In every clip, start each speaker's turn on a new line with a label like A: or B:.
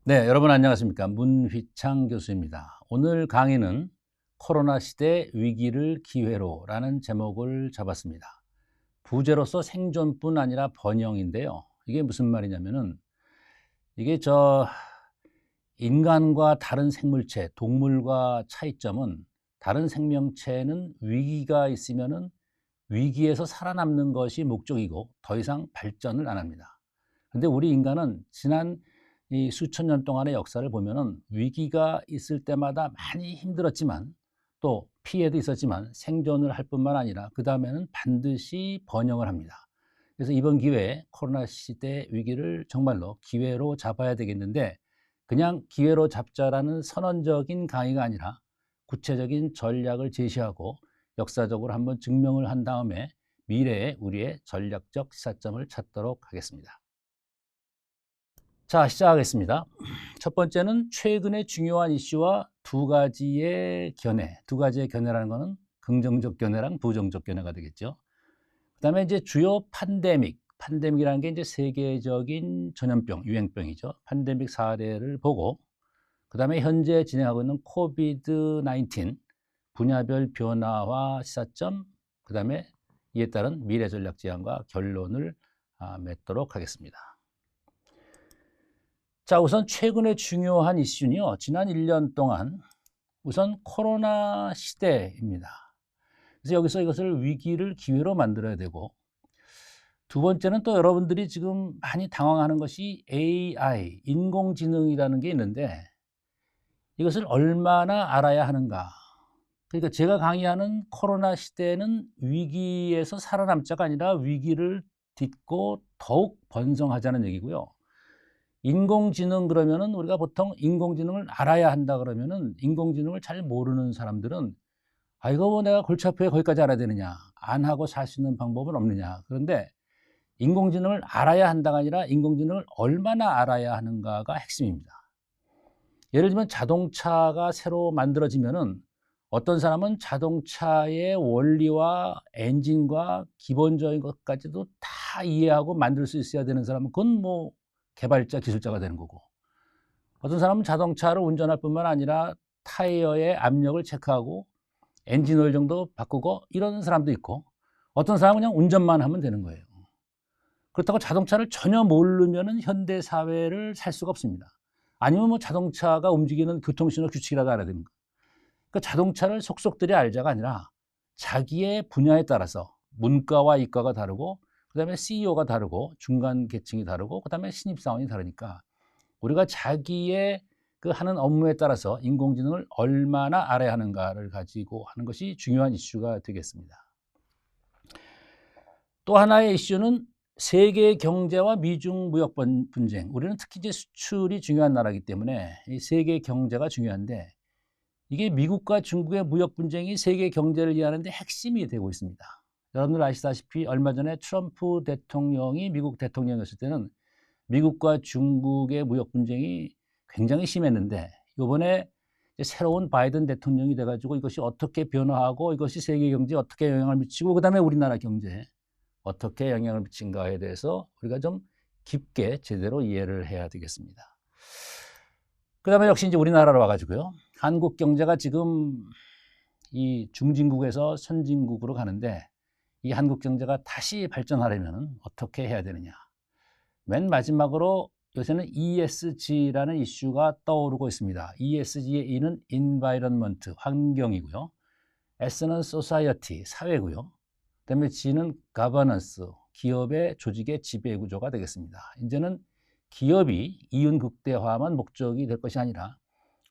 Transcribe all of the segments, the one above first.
A: 네, 여러분 안녕하십니까? 문휘창 교수입니다. 오늘 강의는 코로나 시대 위기를 기회로라는 제목을 잡았습니다. 부제로서 생존뿐 아니라 번영인데요. 이게 무슨 말이냐면은 이게 인간과 다른 생물체, 동물과 차이점은 다른 생명체는 위기가 있으면은 위기에서 살아남는 것이 목적이고 더 이상 발전을 안 합니다. 근데 우리 인간은 지난 이 수천 년 동안의 역사를 보면은 위기가 있을 때마다 많이 힘들었지만 또 피해도 있었지만 생존을 할 뿐만 아니라 그다음에는 반드시 번영을 합니다. 그래서 이번 기회에 코로나 시대 위기를 정말로 기회로 잡아야 되겠는데 그냥 기회로 잡자라는 선언적인 강의가 아니라 구체적인 전략을 제시하고 역사적으로 한번 증명을 한 다음에 미래의 우리의 전략적 시사점을 찾도록 하겠습니다. 자, 시작하겠습니다. 첫 번째는 최근의 중요한 이슈와 두 가지의 견해라는 것은 긍정적 견해랑 부정적 견해가 되겠죠. 그다음에 이제 주요 팬데믹이라는 게 이제 세계적인 전염병, 유행병이죠. 팬데믹 사례를 보고 그다음에 현재 진행하고 있는 코비드 19 분야별 변화와 시사점, 그다음에 이에 따른 미래 전략 제안과 결론을 맺도록 하겠습니다. 자, 우선 최근의 중요한 이슈는요. 지난 1년 동안 우선 코로나 시대입니다. 그래서 여기서 이것을 위기를 기회로 만들어야 되고 두 번째는 또 여러분들이 지금 많이 당황하는 것이 AI, 인공지능이라는 게 있는데 이것을 얼마나 알아야 하는가. 그러니까 제가 강의하는 코로나 시대는 위기에서 살아남자가 아니라 위기를 딛고 더욱 번성하자는 얘기고요. 인공지능 그러면은 우리가 보통 인공지능을 알아야 한다 그러면은 인공지능을 잘 모르는 사람들은 아, 이거 뭐 내가 골치 아프게 거기까지 알아야 되느냐. 안 하고 살 수 있는 방법은 없느냐. 그런데 인공지능을 알아야 한다가 아니라 인공지능을 얼마나 알아야 하는가가 핵심입니다. 예를 들면 자동차가 새로 만들어지면은 어떤 사람은 자동차의 원리와 엔진과 기본적인 것까지도 다 이해하고 만들 수 있어야 되는 사람은 그건 뭐 개발자, 기술자가 되는 거고 어떤 사람은 자동차를 운전할 뿐만 아니라 타이어의 압력을 체크하고 엔진 오일 정도 바꾸고 이런 사람도 있고 어떤 사람은 그냥 운전만 하면 되는 거예요. 그렇다고 자동차를 전혀 모르면 현대 사회를 살 수가 없습니다. 아니면 뭐 자동차가 움직이는 교통신호 규칙이라도 알아야 됩니다. 그러니까 자동차를 속속들이 알자가 아니라 자기의 분야에 따라서 문과와 이과가 다르고 그다음에 CEO가 다르고 중간 계층이 다르고 그다음에 신입사원이 다르니까 우리가 자기의 그 하는 업무에 따라서 인공지능을 얼마나 알아야 하는가를 가지고 하는 것이 중요한 이슈가 되겠습니다. 또 하나의 이슈는 세계 경제와 미중 무역 분쟁. 우리는 특히 이제 수출이 중요한 나라이기 때문에 이 세계 경제가 중요한데 이게 미국과 중국의 무역 분쟁이 세계 경제를 이해하는데 핵심이 되고 있습니다. 여러분들 아시다시피 얼마 전에 트럼프 대통령이 미국 대통령이었을 때는 미국과 중국의 무역 분쟁이 굉장히 심했는데 이번에 새로운 바이든 대통령이 돼가지고 이것이 어떻게 변화하고 이것이 세계 경제에 어떻게 영향을 미치고 그다음에 우리나라 경제에 어떻게 영향을 미친가에 대해서 우리가 좀 깊게 제대로 이해를 해야 되겠습니다. 그다음에 역시 이제 우리나라로 와가지고요. 한국 경제가 지금 이 중진국에서 선진국으로 가는데 이 한국 경제가 다시 발전하려면 어떻게 해야 되느냐. 맨 마지막으로 요새는 ESG라는 이슈가 떠오르고 있습니다. ESG의 E는 Environment, 환경이고요. S는 Society, 사회고요. 그다음에 G는 Governance, 기업의 조직의 지배 구조가 되겠습니다. 이제는 기업이 이윤 극대화만 목적이 될 것이 아니라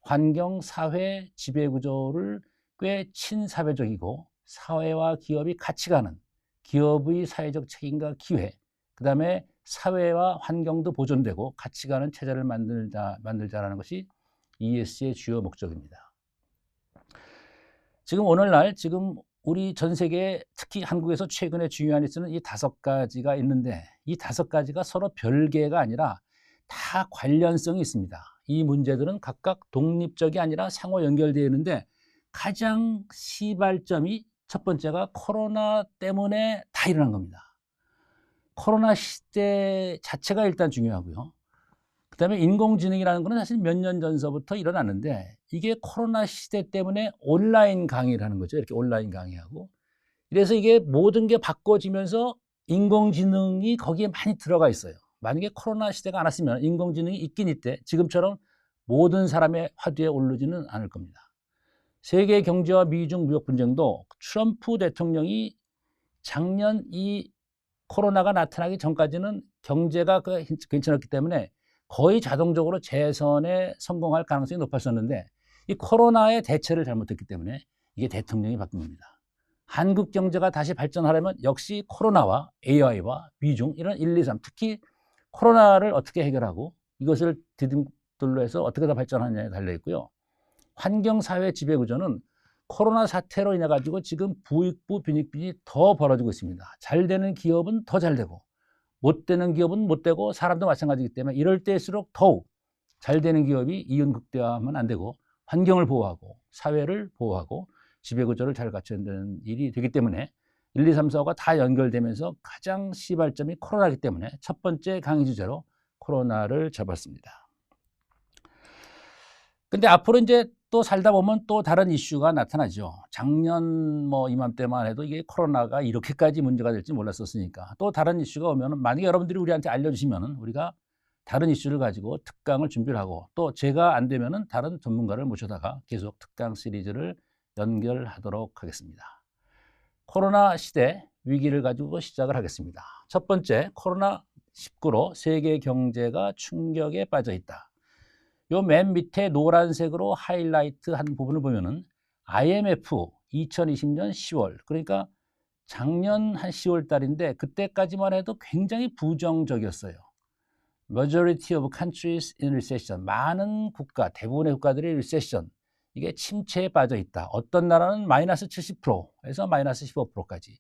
A: 환경, 사회, 지배 구조를 꽤 친사회적이고 사회와 기업이 같이 가는 기업의 사회적 책임과 기회, 그다음에 사회와 환경도 보존되고 같이 가는 체제를 만들자라는 것이 ESG의 주요 목적입니다. 지금 오늘날 지금 우리 전 세계 특히 한국에서 최근에 중요한 이슈는 이 5가지가 있는데 이 5가지가 서로 별개가 아니라 다 관련성이 있습니다. 이 문제들은 각각 독립적이 아니라 상호 연결되어 있는데 가장 시발점이 첫 번째가 코로나 때문에 다 일어난 겁니다. 코로나 시대 자체가 일단 중요하고요. 그다음에 인공지능이라는 거는 사실 몇 년 전서부터 일어났는데 이게 코로나 시대 때문에 온라인 강의를 하는 거죠. 이렇게 온라인 강의하고. 그래서 이게 모든 게 바꿔지면서 인공지능이 거기에 많이 들어가 있어요. 만약에 코로나 시대가 안 왔으면 인공지능이 있긴 있대. 지금처럼 모든 사람의 화두에 오르지는 않을 겁니다. 세계 경제와 미중 무역 분쟁도 트럼프 대통령이 작년 이 코로나가 나타나기 전까지는 경제가 괜찮았기 때문에 거의 자동적으로 재선에 성공할 가능성이 높았었는데 이 코로나의 대처를 잘못했기 때문에 이게 대통령이 바뀐 겁니다. 한국 경제가 다시 발전하려면 역시 코로나와 AI와 미중 이런 1, 2, 3 특히 코로나를 어떻게 해결하고 이것을 디딤돌로 해서 어떻게 더 발전하느냐에 달려 있고요. 환경사회 지배구조는 코로나 사태로 인해 가지고 지금 부익부 빈익빈이 더 벌어지고 있습니다. 잘 되는 기업은 더 잘 되고 못 되는 기업은 못 되고 사람도 마찬가지이기 때문에 이럴 때일수록 더욱 잘 되는 기업이 이윤극대화하면 안 되고 환경을 보호하고 사회를 보호하고 지배구조를 잘 갖춰야 되는 일이 되기 때문에 1, 2, 3, 4, 5가 다 연결되면서 가장 시발점이 코로나이기 때문에 첫 번째 강의 주제로 코로나를 잡았습니다. 근데 앞으로 이제 또 살다 보면 또 다른 이슈가 나타나죠. 작년 뭐 이맘때만 해도 이게 코로나가 이렇게까지 문제가 될지 몰랐었으니까 또 다른 이슈가 오면은 만약에 여러분들이 우리한테 알려주시면은 우리가 다른 이슈를 가지고 특강을 준비를 하고 또 제가 안 되면은 다른 전문가를 모셔다가 계속 특강 시리즈를 연결하도록 하겠습니다. 코로나 시대 위기를 가지고 시작을 하겠습니다. 첫 번째, 코로나19로 세계 경제가 충격에 빠져 있다. 요 맨 밑에 노란색으로 하이라이트 한 부분을 보면은 IMF 2020년 10월, 그러니까 작년 한 10월 달인데 그때까지만 해도 굉장히 부정적이었어요. Majority of countries in recession. 많은 국가, 대부분의 국가들이 recession. 이게 침체에 빠져 있다. 어떤 나라는 마이너스 70%에서 마이너스 15%까지.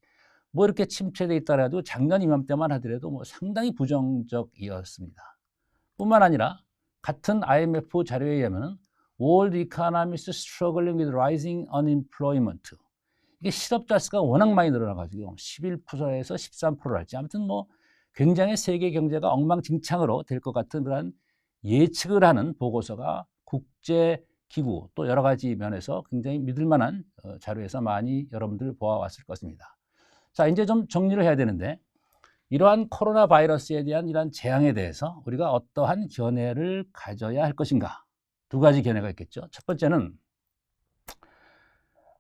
A: 뭐 이렇게 침체되어 있다 해도 작년 이맘때만 하더라도 뭐 상당히 부정적이었습니다. 뿐만 아니라 같은 IMF 자료에 의하면 World economy is struggling with rising unemployment. 이게 실업자 수가 워낙 많이 늘어나가지고 11%에서 13%랄지 아무튼 뭐 굉장히 세계 경제가 엉망진창으로 될 것 같은 그런 예측을 하는 보고서가 국제기구 또 여러 가지 면에서 굉장히 믿을 만한 자료에서 많이 여러분들 보아왔을 것입니다. 자, 이제 좀 정리를 해야 되는데 이러한 코로나 바이러스에 대한 이러한 재앙에 대해서 우리가 어떠한 견해를 가져야 할 것인가? 두 가지 견해가 있겠죠. 첫 번째는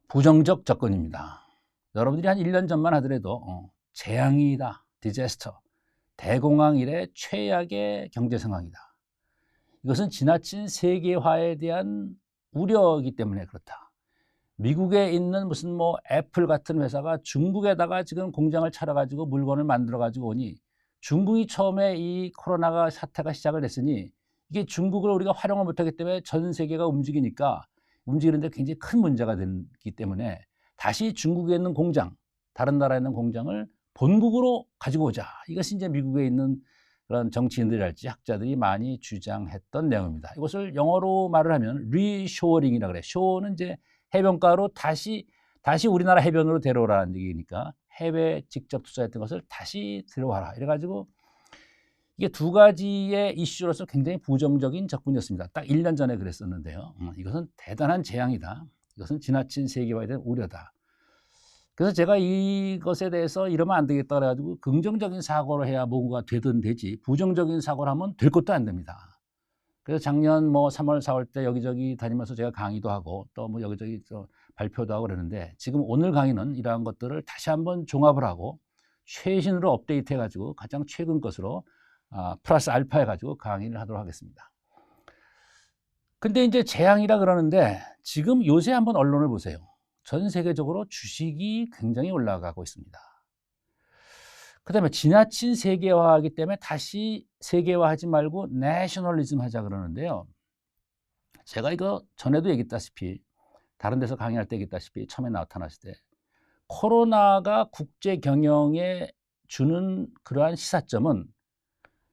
A: 부정적 접근입니다. 여러분들이 한 1년 전만 하더라도 재앙이다, 디제스터, 대공황 이래 최악의 경제 상황이다. 이것은 지나친 세계화에 대한 우려이기 때문에 그렇다. 미국에 있는 무슨 뭐 애플 같은 회사가 중국에다가 지금 공장을 차려가지고 물건을 만들어가지고 오니 중국이 처음에 이 코로나가 사태가 시작을 됐으니 이게 중국을 우리가 활용을 못하기 때문에 전 세계가 움직이는데 굉장히 큰 문제가 되기 때문에 다시 중국에 있는 공장, 다른 나라에 있는 공장을 본국으로 가지고 오자. 이것이 이제 미국에 있는 그런 정치인들이랄지 학자들이 많이 주장했던 내용입니다. 이것을 영어로 말을 하면 리쇼어링이라고 그래요. 쇼는 이제 해변가로 다시 우리나라 해변으로 데려오라는 얘기니까 해외 직접 투자했던 것을 다시 들어와라. 이래가지고 이게 두 가지의 이슈로서 굉장히 부정적인 접근이었습니다. 딱 1년 전에 그랬었는데요. 이것은 대단한 재앙이다. 이것은 지나친 세계화에 대한 우려다. 그래서 제가 이것에 대해서 이러면 안 되겠다 그래가지고 긍정적인 사고를 해야 뭐가 되든 되지 부정적인 사고를 하면 될 것도 안 됩니다. 그래서 작년 뭐 3월, 4월 때 여기저기 다니면서 제가 강의도 하고 또 뭐 여기저기 발표도 하고 그러는데 지금 오늘 강의는 이러한 것들을 다시 한번 종합을 하고 최신으로 업데이트 해가지고 가장 최근 것으로 플러스 알파 해가지고 강의를 하도록 하겠습니다. 근데 이제 재앙이라 그러는데 지금 요새 한번 언론을 보세요. 전 세계적으로 주식이 굉장히 올라가고 있습니다. 그 다음에 지나친 세계화하기 때문에 다시 세계화하지 말고 내셔널리즘 하자 그러는데요. 제가 이거 전에도 얘기했다시피 다른 데서 강의할 때 얘기했다시피 처음에 나타났을 때 코로나가 국제 경영에 주는 그러한 시사점은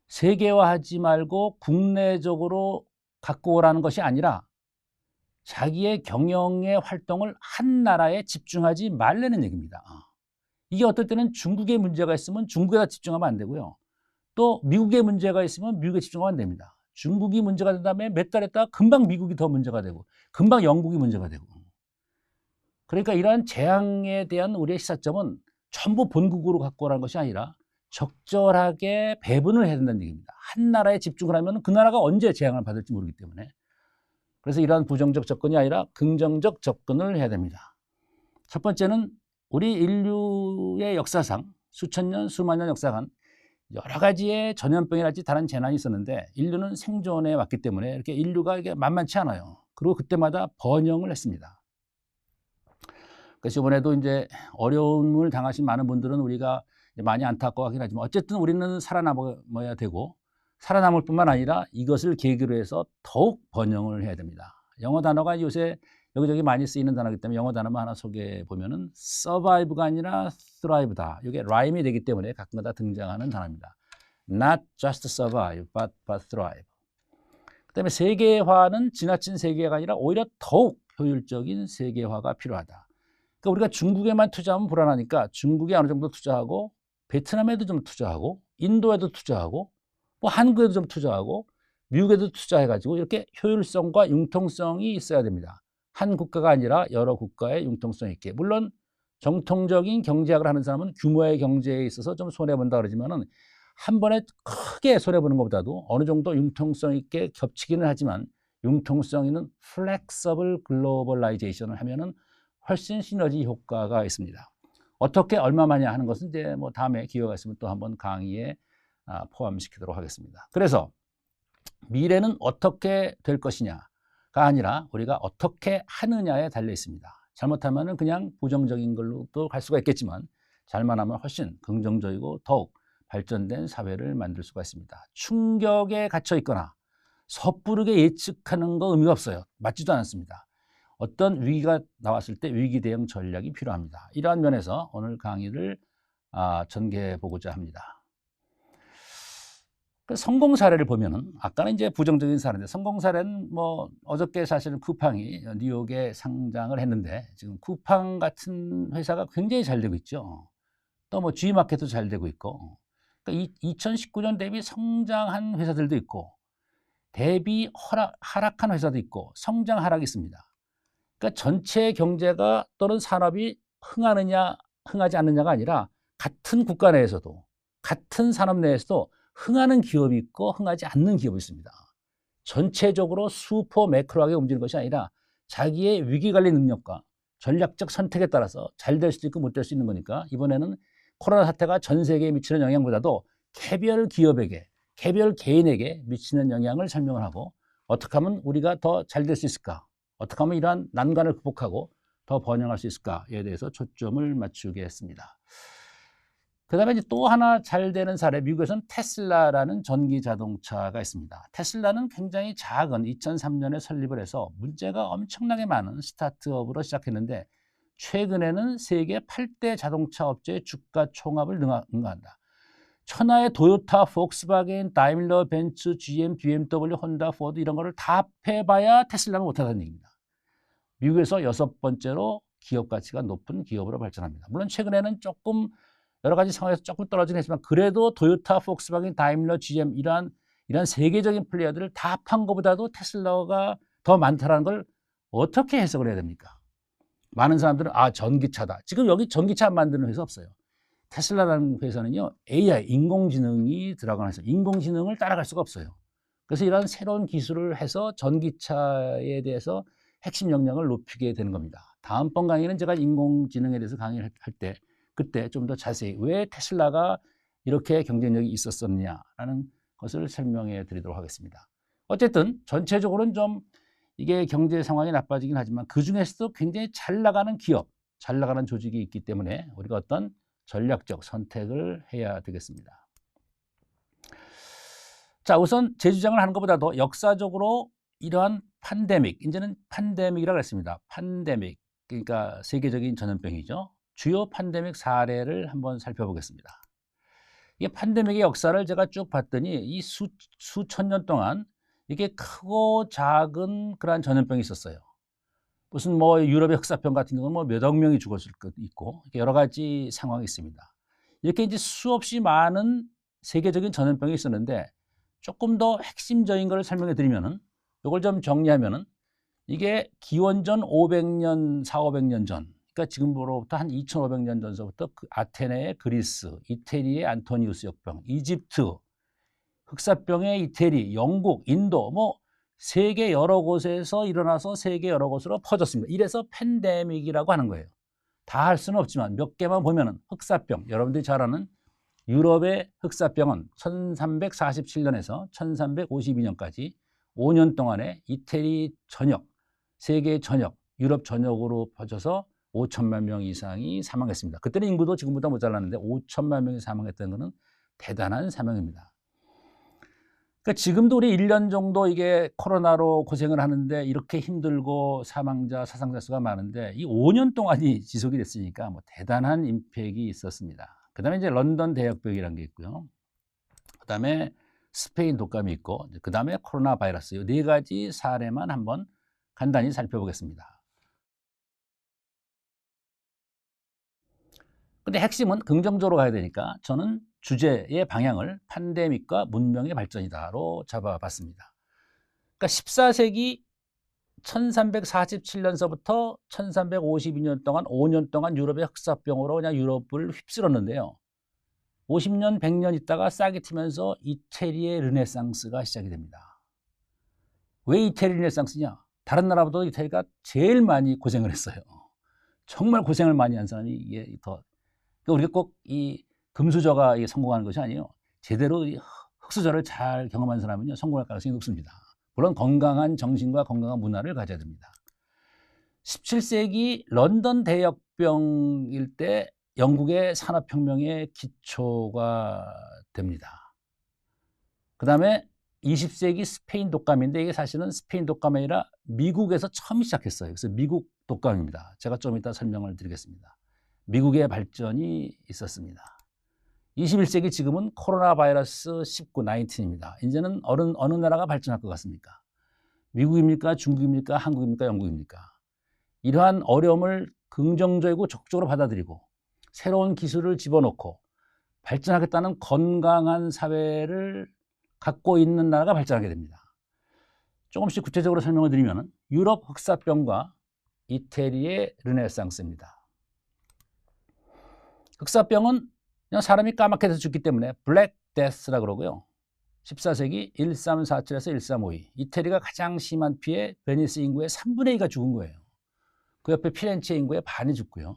A: 세계화하지 말고 국내적으로 갖고 오라는 것이 아니라 자기의 경영의 활동을 한 나라에 집중하지 말라는 얘기입니다. 이게 어떨 때는 중국에 문제가 있으면 중국에다 집중하면 안 되고요. 또 미국에 문제가 있으면 미국에 집중하면 안 됩니다. 중국이 문제가 된 다음에 몇 달 있다가 금방 미국이 더 문제가 되고 금방 영국이 문제가 되고. 그러니까 이러한 재앙에 대한 우리의 시사점은 전부 본국으로 갖고 오라는 것이 아니라 적절하게 배분을 해야 된다는 얘기입니다. 한 나라에 집중을 하면 그 나라가 언제 재앙을 받을지 모르기 때문에. 그래서 이러한 부정적 접근이 아니라 긍정적 접근을 해야 됩니다. 첫 번째는 우리 인류의 역사상 수천 년, 수만 년 역사간 여러 가지의 전염병이랄지 다른 재난이 있었는데 인류는 생존해 왔기 때문에 이렇게 인류가 이게 만만치 않아요. 그리고 그때마다 번영을 했습니다. 그래서 이번에도 이제 어려움을 당하신 많은 분들은 우리가 많이 안타까워하긴 하지만 어쨌든 우리는 살아남아야 되고 살아남을 뿐만 아니라 이것을 계기로 해서 더욱 번영을 해야 됩니다. 영어 단어가 요새 여기저기 많이 쓰이는 단어이기 때문에 영어 단어만 하나 소개해 보면은 survive가 아니라 thrive다. 이게 라임이 되기 때문에 가끔가다 등장하는 단어입니다. Not just survive, but thrive. 그다음에 세계화는 지나친 세계화가 아니라 오히려 더욱 효율적인 세계화가 필요하다. 그러니까 우리가 중국에만 투자하면 불안하니까 중국에 어느 정도 투자하고 베트남에도 좀 투자하고 인도에도 투자하고 뭐 한국에도 좀 투자하고 미국에도 투자해가지고 이렇게 효율성과 융통성이 있어야 됩니다. 한 국가가 아니라 여러 국가의 융통성이 있게. 물론 정통적인 경제학을 하는 사람은 규모의 경제에 있어서 좀 손해본다 그러지만은 한 번에 크게 손해보는 것보다도 어느 정도 융통성 있게 겹치기는 하지만 융통성 있는 플렉서블 글로벌라이제이션을 하면은 훨씬 시너지 효과가 있습니다. 어떻게 얼마만이냐 하는 것은 이제 뭐 다음에 기회가 있으면 또 한번 강의에 포함시키도록 하겠습니다. 그래서 미래는 어떻게 될 것이냐가 아니라 우리가 어떻게 하느냐에 달려 있습니다. 잘못하면 그냥 부정적인 걸로도 갈 수가 있겠지만 잘만 하면 훨씬 긍정적이고 더욱 발전된 사회를 만들 수가 있습니다. 충격에 갇혀 있거나 섣부르게 예측하는 거 의미가 없어요. 맞지도 않습니다. 어떤 위기가 나왔을 때 위기 대응 전략이 필요합니다. 이러한 면에서 오늘 강의를 전개해 보고자 합니다. 그 성공 사례를 보면은 아까는 이제 부정적인 사례인데 성공 사례는 뭐 어저께 사실은 쿠팡이 뉴욕에 상장을 했는데 지금 쿠팡 같은 회사가 굉장히 잘 되고 있죠. 또 뭐 G마켓도 잘 되고 있고. 그러니까 2019년 대비 성장한 회사들도 있고 대비 하락한 회사도 있고 성장 하락이 있습니다. 그러니까 전체 경제가 또는 산업이 흥하느냐 흥하지 않느냐가 아니라 같은 국가 내에서도 같은 산업 내에서도 흥하는 기업이 있고 흥하지 않는 기업이 있습니다. 전체적으로 슈퍼 매크로하게 움직이는 것이 아니라 자기의 위기관리 능력과 전략적 선택에 따라서 잘 될 수도 있고 못 될 수 있는 거니까 이번에는 코로나 사태가 전 세계에 미치는 영향보다도 개별 기업에게, 개별 개인에게 미치는 영향을 설명을 하고 어떻게 하면 우리가 더 잘 될 수 있을까? 어떻게 하면 이러한 난관을 극복하고 더 번영할 수 있을까에 대해서 초점을 맞추게 했습니다. 그 다음에 이제 또 하나 잘 되는 사례, 미국에서는 테슬라라는 전기 자동차가 있습니다. 테슬라는 굉장히 작은 2003년에 설립을 해서 문제가 엄청나게 많은 스타트업으로 시작했는데 최근에는 세계 8대 자동차 업체의 주가 총합을 능가한다. 천하의 토요타, 폭스바겐, 다임러, 벤츠, GM, BMW, 혼다, 포드 이런 거를 다 합해봐야 테슬라는 못하다는 얘기입니다. 미국에서 6번째로 기업 가치가 높은 기업으로 발전합니다. 물론 최근에는 조금 여러 가지 상황에서 조금 떨어지긴 했지만 그래도 토요타, 폭스바겐, 다임러, GM 이러한 세계적인 플레이어들을 다 합한 것보다도 테슬라가 더 많다는 걸 어떻게 해석을 해야 됩니까? 많은 사람들은 전기차다. 지금 여기 전기차 만드는 회사 없어요. 테슬라라는 회사는요, AI, 인공지능이 들어가는 회사, 인공지능을 따라갈 수가 없어요. 그래서 이런 새로운 기술을 해서 전기차에 대해서 핵심 역량을 높이게 되는 겁니다. 다음번 강의는 제가 인공지능에 대해서 강의를 할 때 그때 좀 더 자세히 왜 테슬라가 이렇게 경쟁력이 있었느냐라는 것을 설명해 드리도록 하겠습니다. 어쨌든 전체적으로는 좀 이게 경제 상황이 나빠지긴 하지만 그중에서도 굉장히 잘 나가는 기업, 잘 나가는 조직이 있기 때문에 우리가 어떤 전략적 선택을 해야 되겠습니다. 자, 우선 제 주장을 하는 것보다도 역사적으로 이러한 팬데믹, 이제는 팬데믹이라고 했습니다. 팬데믹, 그러니까 세계적인 전염병이죠. 주요 팬데믹 사례를 한번 살펴보겠습니다. 이게 팬데믹의 역사를 제가 쭉 봤더니 이 수천 년 동안 이게 크고 작은 그러한 전염병이 있었어요. 무슨 뭐 유럽의 흑사병 같은 경우는 뭐 몇억 명이 죽었을 것도 있고 여러 가지 상황이 있습니다. 이렇게 이제 수없이 많은 세계적인 전염병이 있었는데 조금 더 핵심적인 걸 설명해 드리면은 이걸 좀 정리하면은 이게 기원전 500년, 4,500년 전, 그러니까 지금으로부터 한 2,500년 전서부터 그 아테네의 그리스, 이태리의 안토니우스 역병, 이집트, 흑사병의 이태리, 영국, 인도, 뭐 세계 여러 곳에서 일어나서 세계 여러 곳으로 퍼졌습니다. 이래서 팬데믹이라고 하는 거예요. 다 할 수는 없지만 몇 개만 보면은 흑사병, 여러분들이 잘 아는 유럽의 흑사병은 1347년에서 1352년까지 5년 동안에 이태리 전역, 세계 전역, 유럽 전역으로 퍼져서 5천만 명 이상이 사망했습니다. 그때는 인구도 지금보다 모자랐는데 5천만 명이 사망했다는 것은 대단한 사명입니다. 그러니까 지금도 우리 1년 정도 이게 코로나로 고생을 하는데 이렇게 힘들고 사망자, 사상자 수가 많은데 이 5년 동안이 지속이 됐으니까 뭐 대단한 임팩이 있었습니다. 그 다음에 이제 런던 대역병이라는 게 있고요. 그 다음에 스페인 독감이 있고, 그 다음에 코로나 바이러스, 이 네 가지 사례만 한번 간단히 살펴보겠습니다. 근데 핵심은 긍정적으로 가야 되니까 저는 주제의 방향을 팬데믹과 문명의 발전이다로 잡아봤습니다. 그러니까 14세기 1347년서부터 1352년 동안 5년 동안 유럽의 흑사병으로 그냥 유럽을 휩쓸었는데요. 50년, 100년 있다가 싹이 트면서 이태리의 르네상스가 시작이 됩니다. 왜 이태리 르네상스냐? 다른 나라보다 이태리가 제일 많이 고생을 했어요. 정말 고생을 많이 한 사람이 이게 더, 그러니까 우리가 꼭 이 금수저가 성공하는 것이 아니에요. 제대로 흑수저를 잘 경험한 사람은요, 성공할 가능성이 높습니다. 물론 건강한 정신과 건강한 문화를 가져야 됩니다. 17세기 런던 대역병일 때 영국의 산업혁명의 기초가 됩니다. 그 다음에 20세기 스페인 독감인데 이게 사실은 스페인 독감이 아니라 미국에서 처음 시작했어요. 그래서 미국 독감입니다. 제가 좀 이따 설명을 드리겠습니다. 미국의 발전이 있었습니다. 21세기 지금은 코로나 바이러스 19, 19입니다. 이제는 어느 나라가 발전할 것 같습니까? 미국입니까? 중국입니까? 한국입니까? 영국입니까? 이러한 어려움을 긍정적이고 적극적으로 받아들이고 새로운 기술을 집어넣고 발전하겠다는 건강한 사회를 갖고 있는 나라가 발전하게 됩니다. 조금씩 구체적으로 설명을 드리면 유럽 흑사병과 이태리의 르네상스입니다. 흑사병은 그냥 사람이 까맣게 돼서 죽기 때문에 블랙 데스라고 그러고요. 14세기 1347에서 1352 이태리가 가장 심한 피해 베니스 인구의 3분의 2가 죽은 거예요. 그 옆에 피렌체 인구의 반이 죽고요.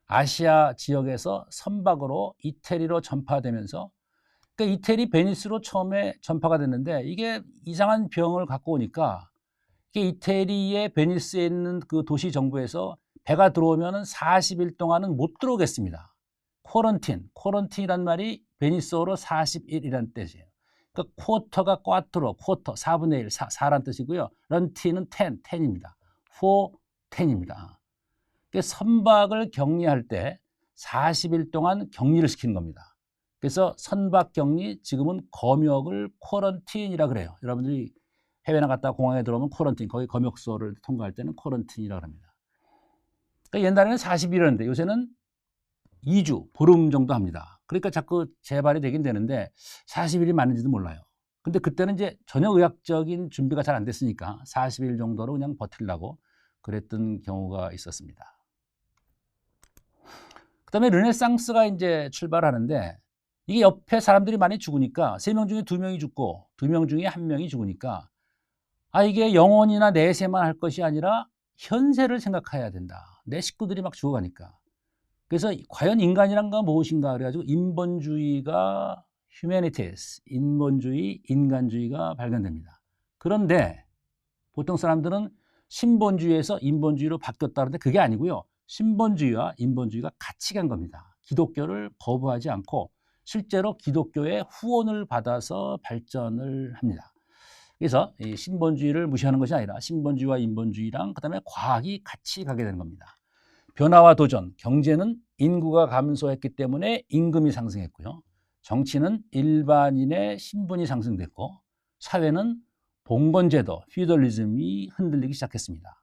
A: 아시아 지역에서 선박으로 이태리로 전파되면서 그러니까 이태리 베니스로 처음에 전파가 됐는데 이게 이상한 병을 갖고 오니까 이게 이태리의 베니스에 있는 그 도시 정부에서 배가 들어오면 40일 동안은 못 들어오겠습니다. 쿼런틴이란 말이 베니스어로 40일이란 뜻이에요. 그러니까 쿼터가 꽈트로, 쿼터, 4분의 1, 4란 뜻이고요. 런틴은 10입니다. 10입니다. 선박을 격리할 때 40일 동안 격리를 시키는 겁니다. 그래서 선박 격리, 지금은 검역을 쿼런틴이라 그래요. 여러분들이 해외 나갔다 공항에 들어오면 쿼런틴, 거기 검역소를 통과할 때는 쿼런틴이라고 합니다. 그러니까 옛날에는 40일이었는데 요새는 2주, 보름 정도 합니다. 그러니까 자꾸 재발이 되긴 되는데 40일이 맞는지도 몰라요. 근데 그때는 이제 전혀 의학적인 준비가 잘 안 됐으니까 40일 정도로 그냥 버틸라고 그랬던 경우가 있었습니다. 그 다음에 르네상스가 이제 출발하는데 이게 옆에 사람들이 많이 죽으니까 3명 중에 2명이 죽고 2명 중에 1명이 죽으니까 이게 영혼이나 내세만 할 것이 아니라 현세를 생각해야 된다. 내 식구들이 막 죽어가니까. 그래서 과연 인간이란 건 무엇인가 그래가지고 인본주의가 humanities, 인본주의, 인간주의가 발견됩니다. 그런데 보통 사람들은 신본주의에서 인본주의로 바뀌었다는데 그게 아니고요. 신본주의와 인본주의가 같이 간 겁니다. 기독교를 거부하지 않고 실제로 기독교의 후원을 받아서 발전을 합니다. 그래서 이 신본주의를 무시하는 것이 아니라 신본주의와 인본주의랑 그다음에 과학이 같이 가게 되는 겁니다. 변화와 도전, 경제는 인구가 감소했기 때문에 임금이 상승했고요. 정치는 일반인의 신분이 상승됐고 사회는 봉건제도, 피우덜리즘이 흔들리기 시작했습니다.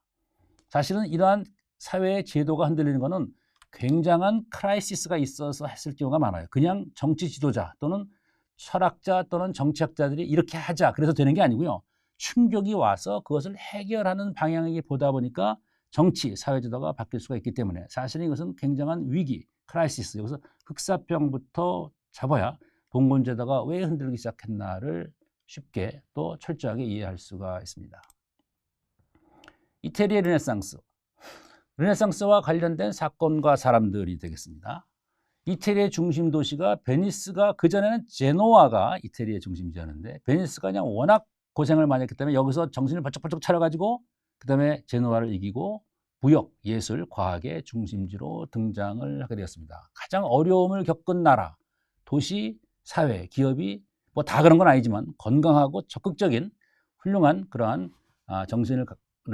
A: 사실은 이러한 사회의 제도가 흔들리는 것은 굉장한 크라이시스가 있어서 했을 경우가 많아요. 그냥 정치 지도자 또는 철학자 또는 정치학자들이 이렇게 하자 그래서 되는 게 아니고요. 충격이 와서 그것을 해결하는 방향에 보다 보니까 정치, 사회제도가 바뀔 수가 있기 때문에 사실은 이것은 굉장한 위기, 크라이시스, 여기서 흑사병부터 잡아야 봉건제도가 왜 흔들리기 시작했나를 쉽게 또 철저하게 이해할 수가 있습니다. 이태리의 르네상스, 르네상스와 관련된 사건과 사람들이 되겠습니다. 이태리의 중심 도시가 베니스가 그전에는 제노아가 이태리의 중심지였는데 베니스가 그냥 워낙 고생을 많이 했기 때문에 여기서 정신을 번쩍번쩍 차려가지고 그 다음에 제노아를 이기고 무역, 예술, 과학의 중심지로 등장을 하게 되었습니다. 가장 어려움을 겪은 나라, 도시, 사회, 기업이 뭐 다 그런 건 아니지만 건강하고 적극적인 훌륭한 그러한 정신을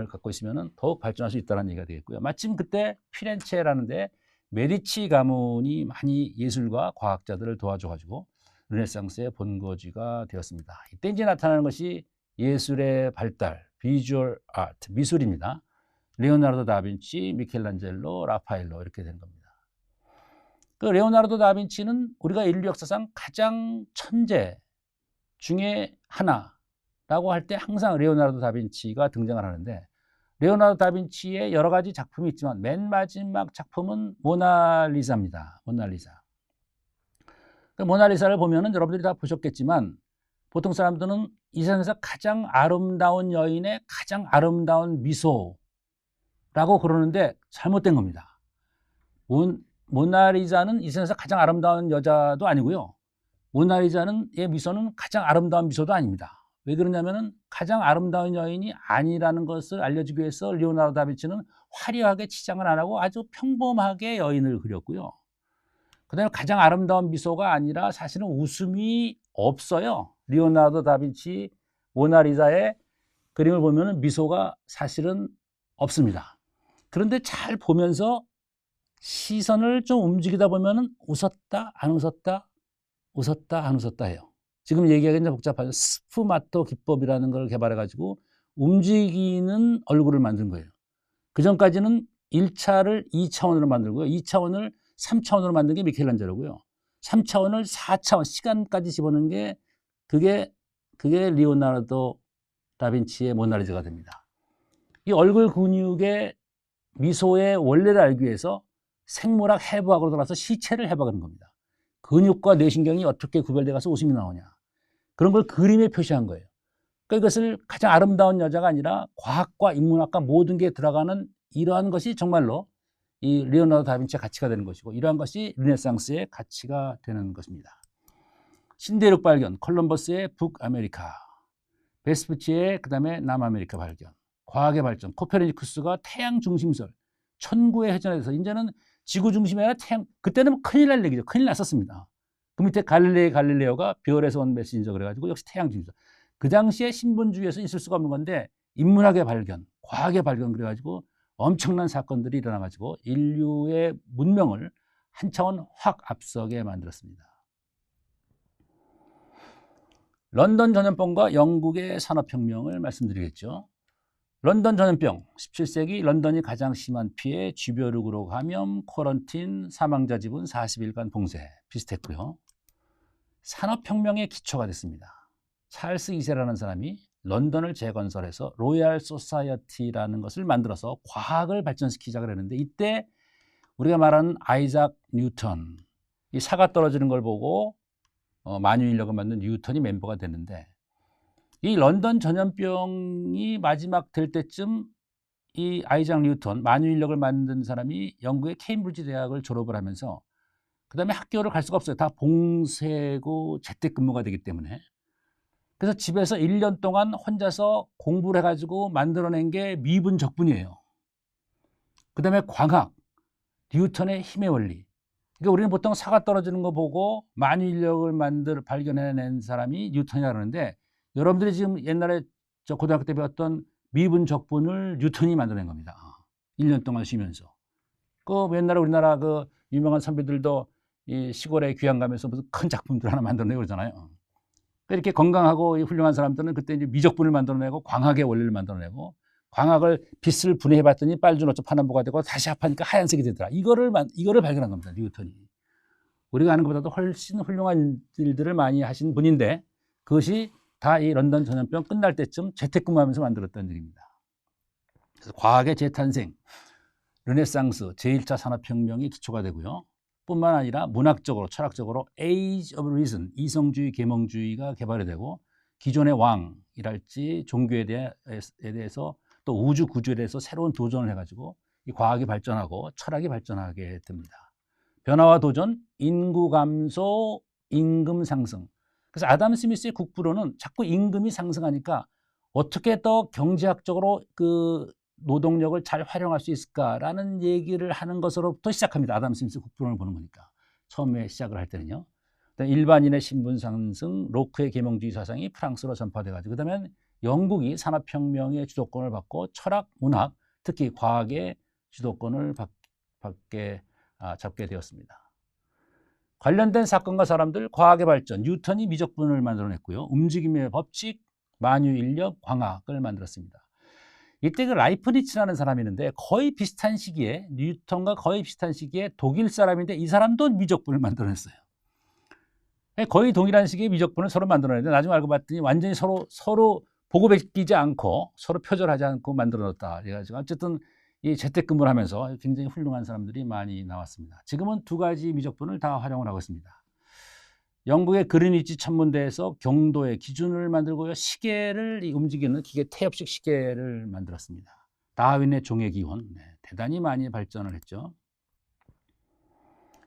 A: 갖고 있으면 더욱 발전할 수 있다는 얘기가 되겠고요. 마침 그때 피렌체라는 데 메디치 가문이 많이 예술가, 과학자들을 도와줘가지고 르네상스의 본거지가 되었습니다. 이때 이제 나타나는 것이 예술의 발달, 비주얼 아트, 미술입니다. 레오나르도 다빈치, 미켈란젤로, 라파엘로 이렇게 된 겁니다. 그 레오나르도 다빈치는 우리가 인류 역사상 가장 천재 중에 하나라고 할 때 항상 레오나르도 다빈치가 등장을 하는데 레오나르도 다빈치의 여러 가지 작품이 있지만 맨 마지막 작품은 모나리자입니다. 모나리자. 그 모나리자를 보면은 여러분들이 다 보셨겠지만 보통 사람들은 이 세상에서 가장 아름다운 여인의 가장 아름다운 미소라고 그러는데 잘못된 겁니다. 모나리자는 이 세상에서 가장 아름다운 여자도 아니고요. 모나리자의 미소는 가장 아름다운 미소도 아닙니다. 왜 그러냐면은 가장 아름다운 여인이 아니라는 것을 알려주기 위해서 리오나르도 다빈치는 화려하게 치장을 안 하고 아주 평범하게 여인을 그렸고요. 그다음에 가장 아름다운 미소가 아니라 사실은 웃음이 없어요. 리오나르도 다빈치 모나리자의 그림을 보면은 미소가 사실은 없습니다. 그런데 잘 보면서 시선을 좀 움직이다 보면은 웃었다, 안 웃었다, 웃었다, 안 웃었다 해요. 지금 얘기하기 좀 복잡하죠. 스푸마토 기법이라는 걸 개발해가지고 움직이는 얼굴을 만든 거예요. 그 전까지는 1차를 2차원으로 만들고요. 2차원을 3차원으로 만든 게 미켈란젤로고요. 3차원을 4차원, 시간까지 집어넣은 게 그게 리오나르도 다빈치의 모나리자가 됩니다. 이 얼굴 근육의 미소의 원리를 알기 위해서 생물학 해부학으로 들어가서 시체를 해부하는 겁니다. 근육과 뇌신경이 어떻게 구별돼 가서 웃음이 나오냐. 그런 걸 그림에 표시한 거예요. 그러니까 이것을 가장 아름다운 여자가 아니라 과학과 인문학과 모든 게 들어가는 이러한 것이 정말로 이 리오나르도 다빈치의 가치가 되는 것이고 이러한 것이 르네상스의 가치가 되는 것입니다. 신대륙 발견, 콜럼버스의 북아메리카, 베스푸치의 그다음에 남아메리카 발견, 과학의 발전, 코페르니쿠스가 태양 중심설, 천구의 회전에서 이제는 지구 중심이 아니라 태양, 그때는 큰일 날 얘기죠. 큰일 났었습니다. 그 밑에 갈릴레오가 별에서 온 메신저 그래가지고 역시 태양 중심설. 그 당시에 신분주의에서 있을 수가 없는 건데 인문학의 발견, 과학의 발견 그래가지고 엄청난 사건들이 일어나가지고 인류의 문명을 한 차원 확 앞서게 만들었습니다. 런던 전염병과 영국의 산업혁명을 말씀드리겠죠. 런던 전염병, 17세기 런던이 가장 심한 피해, 쥐벼룩으로 감염, 쿼런틴, 사망자 지분 40일간 봉쇄 비슷했고요. 산업혁명의 기초가 됐습니다. 찰스 2세라는 사람이 런던을 재건설해서 로얄 소사이어티라는 것을 만들어서 과학을 발전시키자고 했는데 이때 우리가 말하는 아이작 뉴턴, 이 사가 떨어지는 걸 보고 만유인력을 만든 뉴턴이 멤버가 됐는데 이 런던 전염병이 마지막 될 때쯤 이 아이작 뉴턴, 만유인력을 만든 사람이 영국의 케임브리지 대학을 졸업을 하면서 그 다음에 학교를 갈 수가 없어요. 다 봉쇄고 재택근무가 되기 때문에. 그래서 집에서 1년 동안 혼자서 공부를 해가지고 만들어낸 게 미분적분이에요. 그 다음에 광학, 뉴턴의 힘의 원리. 그러니까 우리는 보통 사가 떨어지는 거 보고 만유인력을 발견해낸 사람이 뉴턴이라고 그러는데 여러분들이 지금 옛날에 저 고등학교 때 배웠던 미분적분을 뉴턴이 만들어낸 겁니다. 1년 동안 쉬면서. 그 옛날에 우리나라 그 유명한 선배들도 이 시골에 귀향 가면서 무슨 큰 작품들 하나 만들어내고 그러잖아요. 이렇게 건강하고 훌륭한 사람들은 그때 이제 미적분을 만들어내고 광학의 원리를 만들어내고 광학을 빛을 분해해 봤더니 빨주노초 파남보가 되고 다시 합하니까 하얀색이 되더라. 이거를 발견한 겁니다. 뉴턴이. 우리가 아는 것보다도 훨씬 훌륭한 일들을 많이 하신 분인데 그것이 다 이 런던 전염병 끝날 때쯤 재택근무하면서 만들었다는 얘기입니다. 그래서 과학의 재탄생, 르네상스, 제1차 산업혁명이 기초가 되고요. 뿐만 아니라 문학적으로, 철학적으로 Age of Reason, 이성주의, 계몽주의가 개발이 되고 기존의 왕이랄지 종교에 대해서 또 우주 구조에 대해서 새로운 도전을 해가지고 이 과학이 발전하고 철학이 발전하게 됩니다. 변화와 도전, 인구 감소, 임금 상승. 그래서 아담 스미스의 국부론은 자꾸 임금이 상승하니까 어떻게 더 경제학적으로 그 노동력을 잘 활용할 수 있을까라는 얘기를 하는 것으로부터 시작합니다. 아담 스미스 국부론을 보는 거니까. 처음에 시작을 할 때는요. 일반인의 신분 상승, 로크의 계몽주의 사상이 프랑스로 전파돼가지고 그다음에 영국이 산업혁명의 주도권을 받고 철학, 문학, 특히 과학의 주도권을 잡게 되었습니다. 관련된 사건과 사람들, 과학의 발전, 뉴턴이 미적분을 만들어냈고요. 움직임의 법칙, 만유인력, 광학을 만들었습니다. 이때 그 라이프니츠라는 사람이 있는데 거의 비슷한 시기에 뉴턴과 거의 비슷한 시기에 독일 사람인데 이 사람도 미적분을 만들어냈어요. 거의 동일한 시기에 미적분을 서로 만들어냈는데 나중에 알고 봤더니 완전히 서로 보고 베끼지 않고 서로 표절하지 않고 만들어놨다. 그래가지고 어쨌든 이 재택근무를 하면서 굉장히 훌륭한 사람들이 많이 나왔습니다. 지금은 두 가지 미적분을 다 활용을 하고 있습니다. 영국의 그리니치 천문대에서 경도의 기준을 만들고요. 시계를 움직이는 기계 태엽식 시계를 만들었습니다. 다윈의 종의 기원, 대단히 많이 발전을 했죠.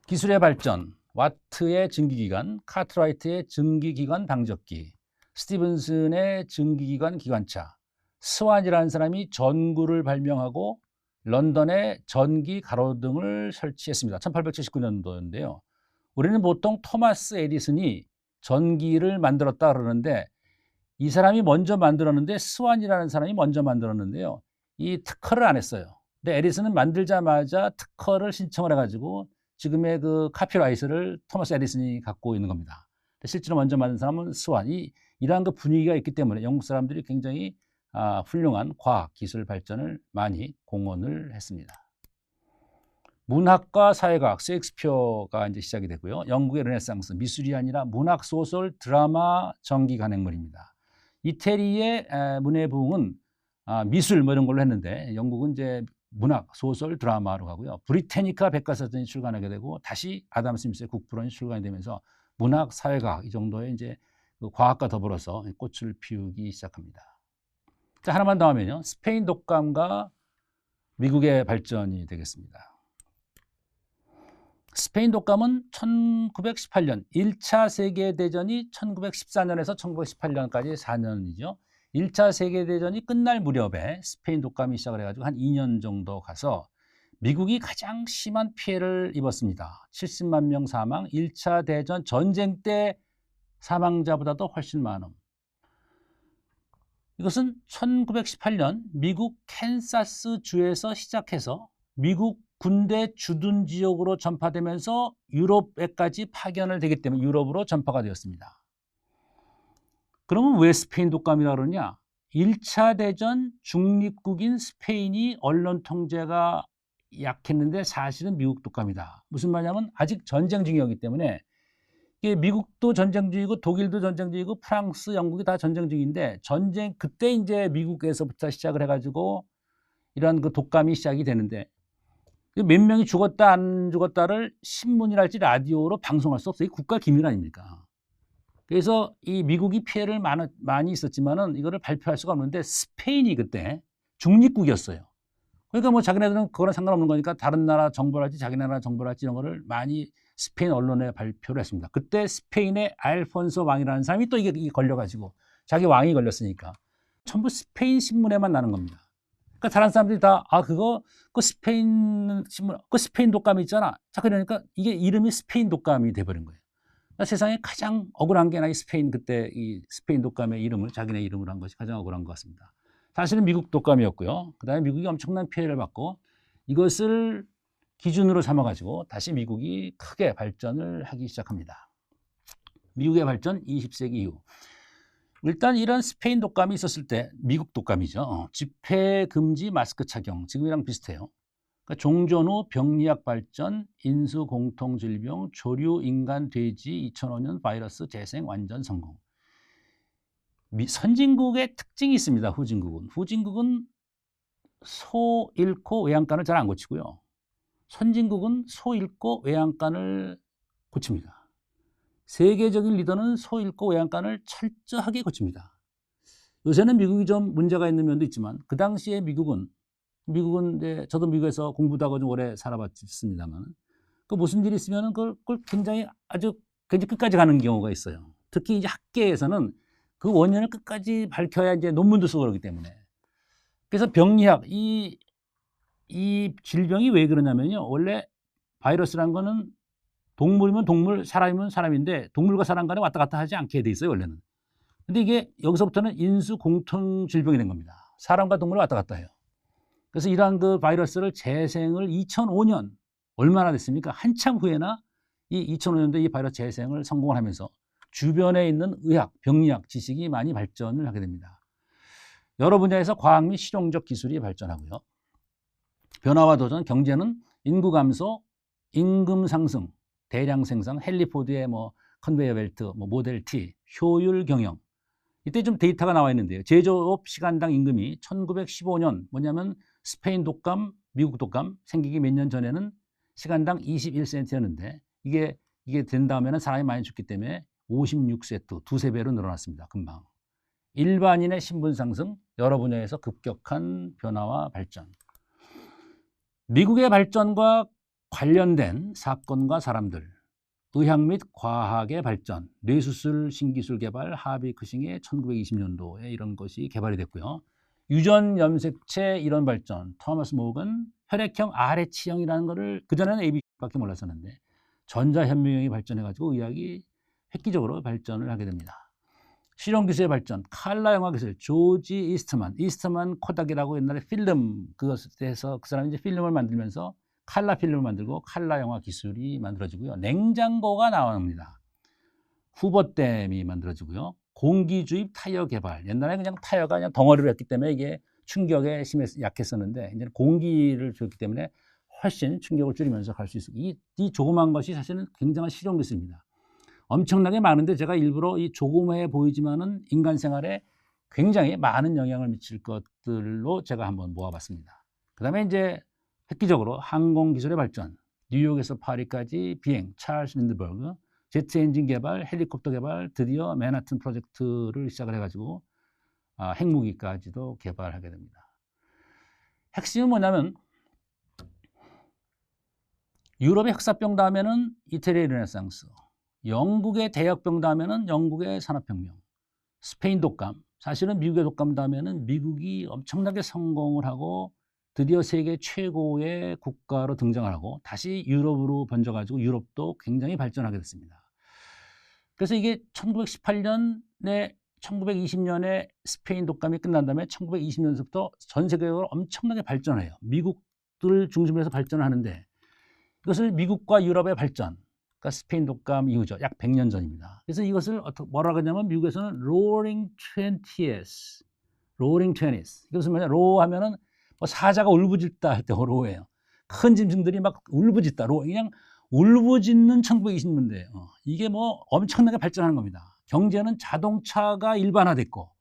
A: 기술의 발전, 와트의 증기기관, 카트라이트의 증기기관 방적기, 스티븐슨의 증기기관 기관차, 스완이라는 사람이 전구를 발명하고 런던에 전기 가로등을 설치했습니다. 1879년도인데요. 우리는 보통 토마스 에디슨이 전기를 만들었다 그러는데 이 사람이 먼저 만들었는데 스완이라는 사람이 먼저 만들었는데요. 이 특허를 안 했어요. 근데 에디슨은 만들자마자 특허를 신청을 해가지고 지금의 그 카피라이트를 토마스 에디슨이 갖고 있는 겁니다. 실제로 먼저 만든 사람은 스완. 이러한 그 분위기가 있기 때문에 영국 사람들이 굉장히 훌륭한 과학 기술 발전을 많이 공헌을 했습니다. 문학과 사회과학, 셰익스피어가 이제 시작이 되고요. 영국의 르네상스, 미술이 아니라 문학, 소설, 드라마, 전기 간행물입니다. 이태리의 문예 부흥은 미술 뭐 이런 걸로 했는데 영국은 이제 문학, 소설, 드라마로 가고요. 브리테니카 백과사전이 출간하게 되고 다시 아담 스미스의 국부론이 출간이 되면서 문학, 사회과학 이 정도의 이제 그 과학과 더불어서 꽃을 피우기 시작합니다. 자, 하나만 더 하면요. 스페인 독감과 미국의 발전이 되겠습니다. 스페인 독감은 1918년 1차 세계대전이 1914년에서 1918년까지 4년이죠. 1차 세계대전이 끝날 무렵에 스페인 독감이 시작을 해가지고 한 2년 정도 가서 미국이 가장 심한 피해를 입었습니다. 70만 명 사망, 1차 대전 전쟁 때 사망자보다도 훨씬 많음. 이것은 1918년 미국 캔사스 주에서 시작해서 미국 군대 주둔 지역으로 전파되면서 유럽에까지 파견을 되기 때문에 유럽으로 전파가 되었습니다. 그러면 왜 스페인 독감이라 그러냐? 1차 대전 중립국인 스페인이 언론 통제가 약했는데 사실은 미국 독감이다. 무슨 말이냐면 아직 전쟁 중이었기 때문에 미국도 전쟁 중이고 독일도 전쟁 중이고 프랑스, 영국이 다 전쟁 중인데 전쟁 그때 이제 미국에서부터 시작을 해가지고 이런 그 독감이 시작이 되는데 몇 명이 죽었다 안 죽었다를 신문이랄지 라디오로 방송할 수 없어요. 국가 기밀 아닙니까? 그래서 이 미국이 피해를 많이 있었지만은 이거를 발표할 수가 없는데 스페인이 그때 중립국이었어요. 그러니까 뭐 자기네들은 그거랑 상관없는 거니까 다른 나라 정보랄지 자기 나라 정보랄지 이런 거를 많이 스페인 언론에 발표를 했습니다. 그때 스페인의 알폰소 왕이라는 사람이 또 이게 걸려가지고 자기 왕이 걸렸으니까 전부 스페인 신문에만 나는 겁니다. 그러니까 다른 사람들이 다 그거 그 스페인 신문 그 스페인 독감이 있잖아. 자 그러니까 이게 이름이 스페인 독감이 돼버린 거예요. 그러니까 세상에 가장 억울한 게 이 스페인 그때 이 스페인 독감의 이름을 자기네 이름으로 한 것이 가장 억울한 것 같습니다. 사실은 미국 독감이었고요. 그다음에 미국이 엄청난 피해를 받고 이것을 기준으로 삼아가지고 다시 미국이 크게 발전을 하기 시작합니다. 미국의 발전 20세기 이후. 일단 이런 스페인 독감이 있었을 때 미국 독감이죠. 집회 금지 마스크 착용 지금이랑 비슷해요. 그러니까 종전 후 병리학 발전, 인수 공통 질병, 조류 인간 돼지 2005년 바이러스 재생 완전 성공. 선진국의 특징이 있습니다. 후진국은 소 잃고 외양간을 잘 안 고치고요. 선진국은 소 잃고 외양간을 고칩니다. 세계적인 리더는 소 잃고 외양간을 철저하게 고칩니다. 요새는 미국이 좀 문제가 있는 면도 있지만 그 당시에 미국은 이제 저도 미국에서 공부도 하고 좀 오래 살아봤습니다만 그 무슨 일이 있으면 그걸 굉장히 아주 굉장히 끝까지 가는 경우가 있어요. 특히 이제 학계에서는 그 원인을 끝까지 밝혀야 이제 논문도 쓰고 그러기 때문에. 그래서 병리학 이 질병이 왜 그러냐면요. 원래 바이러스란 거는 동물이면 동물, 사람이면 사람인데 동물과 사람 간에 왔다 갔다 하지 않게 돼 있어요, 원래는. 근데 이게 여기서부터는 인수 공통 질병이 된 겁니다. 사람과 동물이 왔다 갔다 해요. 그래서 이러한 그 바이러스를 재생을 2005년 얼마나 됐습니까? 한참 후에나 이 2005년도에 이 바이러스 재생을 성공을 하면서 주변에 있는 의학, 병리학 지식이 많이 발전을 하게 됩니다. 여러 분야에서 과학 및 실용적 기술이 발전하고요. 변화와 도전, 경제는 인구 감소, 임금 상승, 대량 생산, 헨리포드의 컨베이어 벨트, 모델 T, 효율 경영. 이때 좀 데이터가 나와 있는데요. 제조업 시간당 임금이 1915년 뭐냐면 스페인 독감, 미국 독감 생기기 몇 년 전에는 시간당 21센트였는데 이게 된 다음에는 사람이 많이 죽기 때문에 56센트, 두세 배로 늘어났습니다. 금방. 일반인의 신분 상승, 여러 분야에서 급격한 변화와 발전. 미국의 발전과 관련된 사건과 사람들, 의학 및 과학의 발전, 뇌수술 신기술 개발, 하비 크싱의 1920년도에 이런 것이 개발이 됐고요. 유전 염색체 이런 발전, 토마스 모건, 혈액형 Rh형이라는 거를 그전에는 ABC밖에 몰랐었는데 전자현미경이 발전해가지고 의학이 획기적으로 발전을 하게 됩니다. 실용기술의 발전, 칼라 영화 기술, 조지 이스트만 코닥이라고 옛날에 필름, 그것에서 그 사람이 이제 필름을 만들면서 칼라 필름을 만들고 칼라 영화 기술이 만들어지고요. 냉장고가 나옵니다. 후버댐이 만들어지고요. 공기주입 타이어 개발. 옛날에 그냥 타이어가 그냥 덩어리로 했기 때문에 이게 충격에 약했었는데 이제는 공기를 줬기 때문에 훨씬 충격을 줄이면서 갈 수 있어요. 이 조그만 것이 사실은 굉장한 실용 기술입니다. 엄청나게 많은데 제가 일부러 이 조그매 보이지만은 인간 생활에 굉장히 많은 영향을 미칠 것들로 제가 한번 모아봤습니다. 그 다음에 이제 획기적으로 항공기술의 발전, 뉴욕에서 파리까지 비행, 찰스 린드버그, 제트 엔진 개발, 헬리콥터 개발, 드디어 맨하튼 프로젝트를 시작을 해가지고 핵무기까지도 개발하게 됩니다. 핵심은 뭐냐면 유럽의 흑사병 다음에는 이태리의 르네상스, 영국의 대역병 다음에는 영국의 산업혁명, 스페인 독감, 사실은 미국의 독감 다음에는 미국이 엄청나게 성공을 하고 드디어 세계 최고의 국가로 등장을 하고 다시 유럽으로 번져가지고 유럽도 굉장히 발전하게 됐습니다. 그래서 이게 1918년에 1920년에 스페인 독감이 끝난 다음에 1920년부터 전 세계적으로 엄청나게 발전을 해요. 미국들 중심으로 해서 발전을 하는데 이것을 미국과 유럽의 발전, 그러니까 스페인 독감 이후죠. 약 100년 전입니다. 그래서 이것을 뭐라고 하냐면 미국에서는 Roaring Twenties, Roaring Twenties. 이것은 뭐냐? 로 하면은 사자가 울부짖다 할 때 로예요. 큰 짐승들이 막 울부짖다. 그냥 울부짖는 1920년대. 이게 엄청나게 발전하는 겁니다. 경제는 자동차가 일반화됐고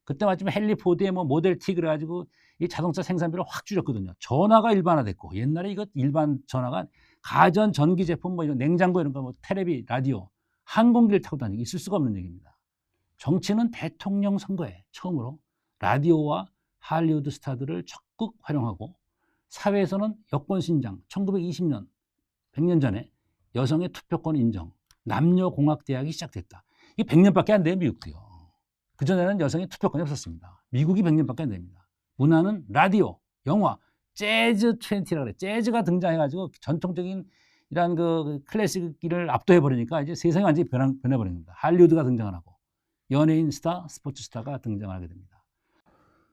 A: 그때 마침 헨리 포드의 모델 T 그래가지고 이 자동차 생산비를 확 줄였거든요. 전화가 일반화됐고 옛날에 이거 일반 전화가 가전 전기 제품 이런 냉장고 이런 거 테레비 라디오 항공기를 타고 다니기 있을 수가 없는 얘기입니다. 정치는 대통령 선거에 처음으로 라디오와 할리우드 스타들을 적극 활용하고 사회에서는 여권 신장 1920년 100년 전에 여성의 투표권 인정 남녀공학대학이 시작됐다. 이게 100년밖에 안 돼요. 미국도요. 그전에는 여성의 투표권이 없었습니다. 미국이 100년밖에 안 됩니다. 문화는 라디오, 영화, 재즈 20라고 그래. 재즈가 등장해가지고 전통적인 이런 그 클래식을 압도해버리니까 이제 세상이 완전히 변해버린 겁니다. 할리우드가 등장을 하고 연예인 스타, 스포츠 스타가 등장하게 됩니다.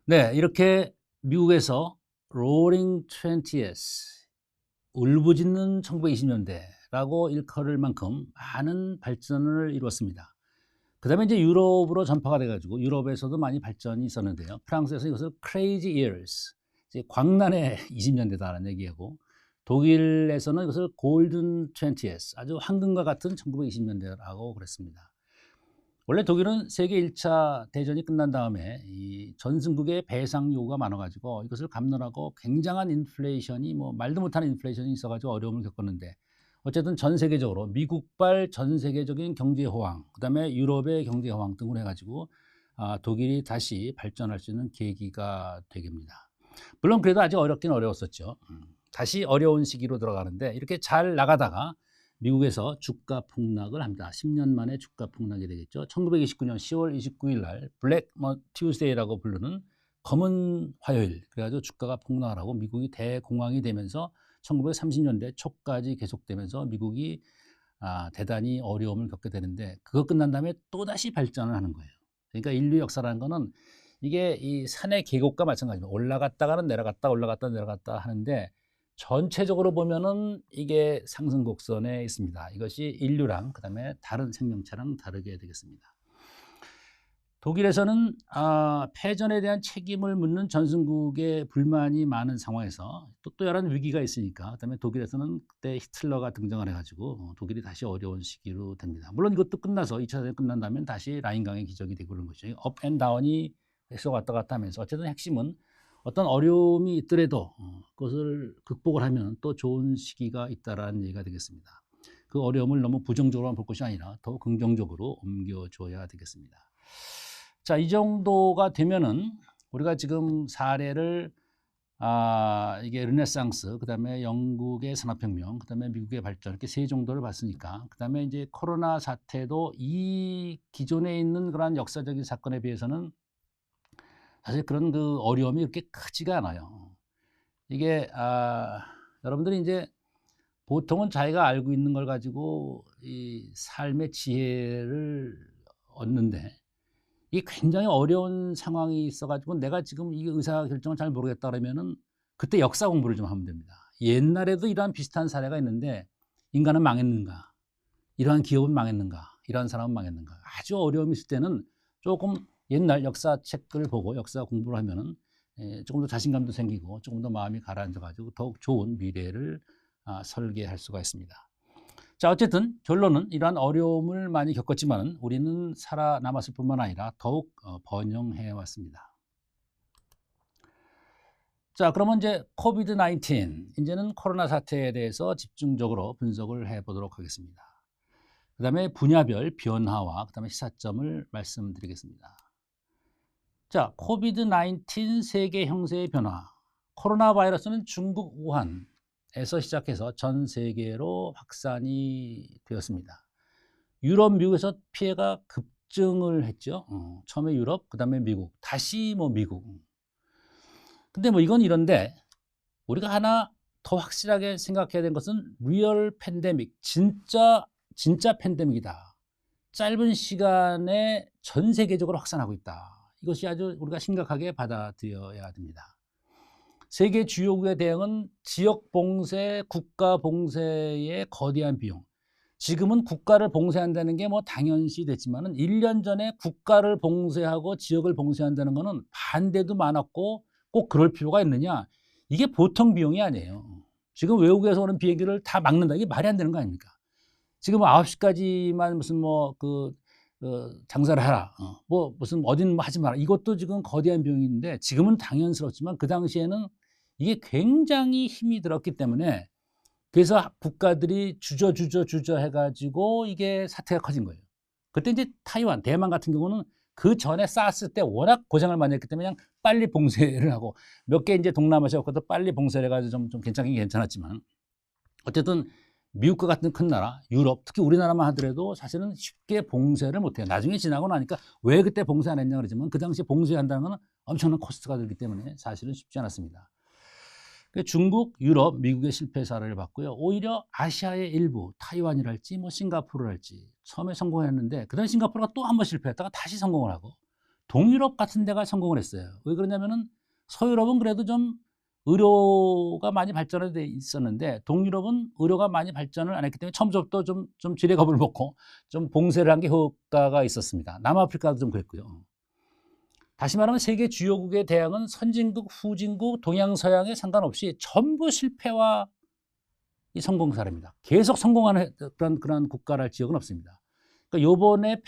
A: 네, 이렇게 미국에서 로링 20s, 울부짖는 1920년대라고 일컬을 만큼 많은 발전을 이루었습니다. 그 다음에 이제 유럽으로 전파가 돼가지고 유럽에서도 많이 발전이 있었는데요. 프랑스에서 이것을 crazy years, 이제 광란의 20년대다라는 얘기하고 독일에서는 이것을 골든 20s, 아주 황금과 같은 1920년대라고 그랬습니다. 원래 독일은 세계 1차 대전이 끝난 다음에 이 전승국의 배상 요구가 많아가지고 이것을 감내하고 굉장한 인플레이션이 뭐 말도 못하는 인플레이션이 있어가지고 어려움을 겪었는데, 어쨌든 전 세계적으로 미국발 전 세계적인 경제 호황, 그다음에 유럽의 경제 호황 등으로 해가지고 독일이 다시 발전할 수 있는 계기가 되겠습니다. 물론 그래도 아직 어렵긴 어려웠었죠. 다시 어려운 시기로 들어가는데, 이렇게 잘 나가다가 미국에서 주가 폭락을 합니다. 10년 만에 주가 폭락이 되겠죠. 1929년 10월 29일 날 블랙 튜스데이라고 부르는 검은 화요일, 그래가지고 주가가 폭락을 하고 미국이 대공황이 되면서 1930년대 초까지 계속되면서 미국이 대단히 어려움을 겪게 되는데, 그거 끝난 다음에 또다시 발전을 하는 거예요. 그러니까 인류 역사라는 거는 이게 이 산의 계곡과 마찬가지입니다. 올라갔다가는 내려갔다 올라갔다 내려갔다 하는데, 전체적으로 보면은 이게 상승 곡선에 있습니다. 이것이 인류랑 그다음에 다른 생명체랑 다르게 되겠습니다. 독일에서는 패전에 대한 책임을 묻는 전승국의 불만이 많은 상황에서 또 또다른 위기가 있으니까, 그다음에 독일에서는 그때 히틀러가 등장을 해가지고 독일이 다시 어려운 시기로 됩니다. 물론 이것도 끝나서 2차 대전이 끝난다면 다시 라인강의 기적이 되고 그런 것이죠. 업 앤 다운이 계속 왔다 갔다 하면서 어쨌든 핵심은 어떤 어려움이 있더라도 그것을 극복을 하면 또 좋은 시기가 있다라는 얘기가 되겠습니다. 그 어려움을 너무 부정적으로만 볼 것이 아니라 더 긍정적으로 옮겨줘야 되겠습니다. 자, 이 정도가 되면은 우리가 지금 사례를 이게 르네상스, 그다음에 영국의 산업혁명, 그다음에 미국의 발전, 이렇게 세 정도를 봤으니까, 그다음에 이제 코로나 사태도 이 기존에 있는 그런 역사적인 사건에 비해서는 사실 그런 그 어려움이 그렇게 크지가 않아요. 이게 여러분들이 이제 보통은 자기가 알고 있는 걸 가지고 이 삶의 지혜를 얻는데, 이게 굉장히 어려운 상황이 있어가지고 내가 지금 이 의사 결정을 잘 모르겠다 그러면은 그때 역사 공부를 좀 하면 됩니다. 옛날에도 이러한 비슷한 사례가 있는데 인간은 망했는가, 이러한 기업은 망했는가, 이러한 사람은 망했는가, 아주 어려움이 있을 때는 조금 옛날 역사책을 보고 역사 공부를 하면은 조금 더 자신감도 생기고 조금 더 마음이 가라앉아가지고 더욱 좋은 미래를 설계할 수가 있습니다. 자, 어쨌든 결론은 이러한 어려움을 많이 겪었지만 우리는 살아남았을 뿐만 아니라 더욱 번영해 왔습니다. 자, 그러면 이제 코비드-19, 이제는 코로나 사태에 대해서 집중적으로 분석을 해보도록 하겠습니다. 그 다음에 분야별 변화와 그 다음에 시사점을 말씀드리겠습니다. 자, 코비드-19 세계 형세의 변화. 코로나 바이러스는 중국 우한에서 시작해서 전 세계로 확산이 되었습니다. 유럽, 미국에서 피해가 급증을 했죠. 처음에 유럽, 그 다음에 미국, 다시 뭐 미국. 근데 뭐 이건 이런데, 우리가 하나 더 확실하게 생각해야 되는 것은 리얼 팬데믹, 진짜 팬데믹이다. 짧은 시간에 전 세계적으로 확산하고 있다. 이것이 아주 우리가 심각하게 받아들여야 됩니다. 세계 주요국의 대응은 지역 봉쇄, 국가 봉쇄의 거대한 비용. 지금은 국가를 봉쇄한다는 게 뭐 당연시 됐지만은 1년 전에 국가를 봉쇄하고 지역을 봉쇄한다는 거는 반대도 많았고 꼭 그럴 필요가 있느냐? 이게 보통 비용이 아니에요. 지금 외국에서 오는 비행기를 다 막는다. 이게 말이 안 되는 거 아닙니까? 지금 9시까지만 무슨 장사를 하라. 뭐 무슨 어딘 뭐 하지 마라. 이것도 지금 거대한 비용인데, 지금은 당연스럽지만 그 당시에는 이게 굉장히 힘이 들었기 때문에, 그래서 국가들이 주저 해가지고 이게 사태가 커진 거예요. 그때 이제 타이완, 대만 같은 경우는 그 전에 사스 때 워낙 고생을 많이 했기 때문에 그냥 빨리 봉쇄를 하고, 몇 개 이제 동남아시아 국가도 빨리 봉쇄를 해가지고 좀 괜찮긴 괜찮았지만, 어쨌든 미국과 같은 큰 나라, 유럽, 특히 우리나라만 하더라도 사실은 쉽게 봉쇄를 못해요. 나중에 지나고 나니까 왜 그때 봉쇄 안 했냐 그러지만, 그 당시에 봉쇄한다는 건 엄청난 코스트가 들기 때문에 사실은 쉽지 않았습니다. 중국, 유럽, 미국의 실패 사례를 봤고요. 오히려 아시아의 일부, 타이완이랄지 뭐 싱가포르랄지 처음에 성공했는데, 그 다음에 싱가포르가 또 한 번 실패했다가 다시 성공을 하고, 동유럽 같은 데가 성공을 했어요. 왜 그러냐면은 서유럽은 그래도 좀 의료가 많이 발전해 있었는데, 동유럽은 의료가 많이 발전을 안 했기 때문에 처음부터 좀 지레 겁을 먹고 좀 봉쇄를 한 게 효과가 있었습니다. 남아프리카도 좀 그랬고요. 다시 말하면 세계 주요국의 대응은 선진국, 후진국, 동양, 서양에 상관없이 전부 실패와 이 성공 사례입니다. 계속 성공하는 그런 국가랄 지역은 없습니다. 그러니까 요번에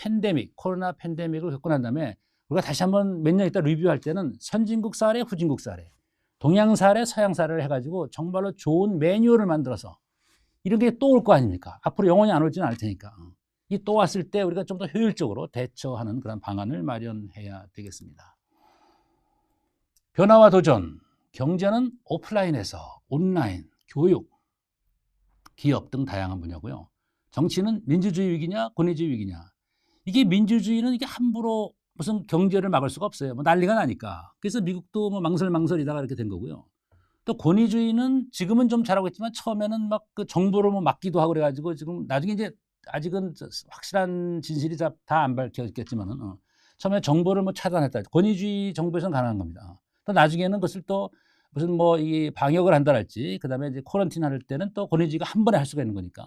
A: 코로나 팬데믹을 겪고 난 다음에 우리가 다시 한번 몇 년 있다 리뷰할 때는 선진국 사례, 후진국 사례, 동양 사례, 서양 사례를 해가지고 정말로 좋은 매뉴얼을 만들어서 이런 게 또 올 거 아닙니까? 앞으로 영원히 안 올지는 않을 테니까. 이 또 왔을 때 우리가 좀 더 효율적으로 대처하는 그런 방안을 마련해야 되겠습니다. 변화와 도전, 경제는 오프라인에서 온라인, 교육, 기업 등 다양한 분야고요. 정치는 민주주의 위기냐, 권위주의 위기냐. 이게 민주주의는 이게 함부로 무슨 경제를 막을 수가 없어요. 뭐 난리가 나니까. 그래서 미국도 뭐 망설이다가 이렇게 된 거고요. 또 권위주의는 지금은 좀 잘하고 있지만 처음에는 막 그 정보를 뭐 막기도 하고 그래가지고 지금 나중에 이제 아직은 확실한 진실이 다 안 밝혀졌겠지만은 처음에 정보를 뭐 차단했다. 권위주의 정부에서는 가능한 겁니다. 또 나중에는 그것을 또 무슨 뭐 이 방역을 한다랄지 그다음에 이제 코런틴 할 때는 또 권위주의가 한 번에 할 수가 있는 거니까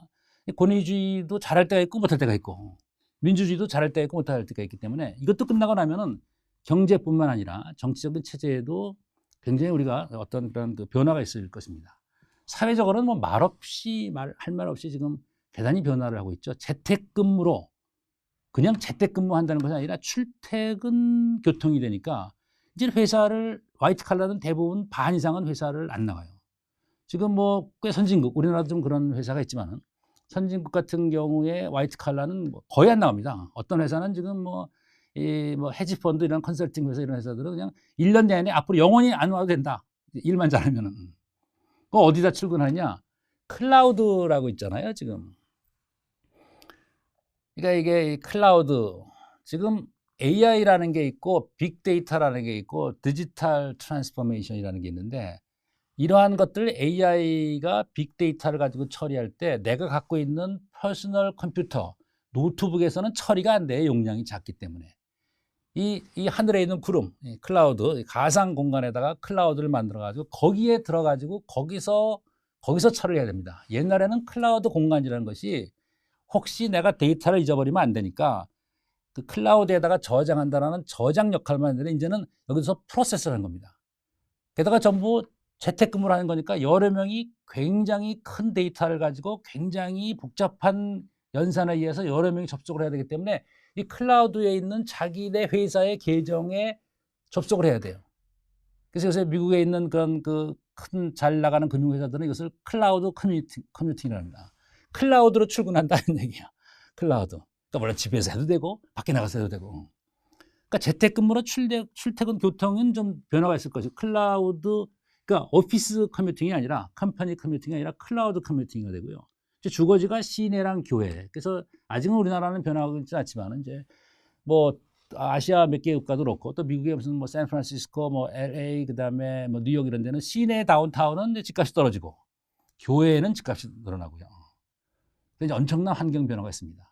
A: 권위주의도 잘할 때가 있고 못할 때가 있고 민주주의도 잘할 때가 있고 못할 때가 있기 때문에 이것도 끝나고 나면은 경제뿐만 아니라 정치적인 체제에도 굉장히 우리가 어떤 그런 그 변화가 있을 것입니다. 사회적으로는 뭐 할 말 없이 지금 대단히 변화를 하고 있죠. 재택근무로 그냥 재택근무한다는 것이 아니라 출퇴근 교통이 되니까 이제 회사를 화이트 칼라는 대부분 반 이상은 회사를 안 나가요. 지금 뭐 꽤 선진국, 우리나라도 좀 그런 회사가 있지만은 선진국 같은 경우에 화이트 칼라는 뭐 거의 안 나갑니다. 어떤 회사는 지금 뭐 헤지펀드 이런 컨설팅 회사 이런 회사들은 그냥 1년 내내 앞으로 영원히 안 와도 된다. 일만 잘하면은. 그 어디다 출근하냐? 클라우드라고 있잖아요, 지금. 그러니까 이게 클라우드 지금 AI라는 게 있고 빅데이터라는 게 있고 디지털 트랜스포메이션이라는 게 있는데 이러한 것들 AI가 빅데이터를 가지고 처리할 때 내가 갖고 있는 퍼스널 컴퓨터, 노트북에서는 처리가 안 돼요. 용량이 작기 때문에. 이 하늘에 있는 구름, 클라우드, 가상 공간에다가 클라우드를 만들어가지고 거기에 들어가지고 거기서 처리를 해야 됩니다. 옛날에는 클라우드 공간이라는 것이 혹시 내가 데이터를 잊어버리면 안 되니까 그 클라우드에다가 저장한다는 저장 역할만 하는데 이제는 여기서 프로세스를 하는 겁니다. 게다가 전부 재택근무를 하는 거니까 여러 명이 굉장히 큰 데이터를 가지고 굉장히 복잡한 연산에 의해서 여러 명이 접속을 해야 되기 때문에 이 클라우드에 있는 자기네 회사의 계정에 접속을 해야 돼요. 그래서 요새 미국에 있는 그런 그 큰 잘 나가는 금융회사들은 이것을 클라우드 커뮤니팅이라고 합니다. 클라우드로 출근한다는 얘기야. 클라우드. 그러니까 물론 집에서 해도 되고 밖에 나가서 해도 되고. 그러니까 재택근무로 출퇴근 교통은 좀 변화가 있을 것이고 클라우드 그러니까 오피스 커뮤팅이 아니라 컴퍼니 커뮤팅이 아니라 클라우드 커뮤팅이 되고요. 주거지가 시내랑 교회. 그래서 아직은 우리나라는 변하고 있지 않지만 이제 뭐 아시아 몇 개 국가도 그렇고 또 미국의 무슨 뭐 샌프란시스코, 뭐 LA 그다음에 뭐 뉴욕 이런 데는 시내 다운타운은 이제 집값이 떨어지고 교외에는 집값이 늘어나고요. 그래서 엄청난 환경 변화가 있습니다.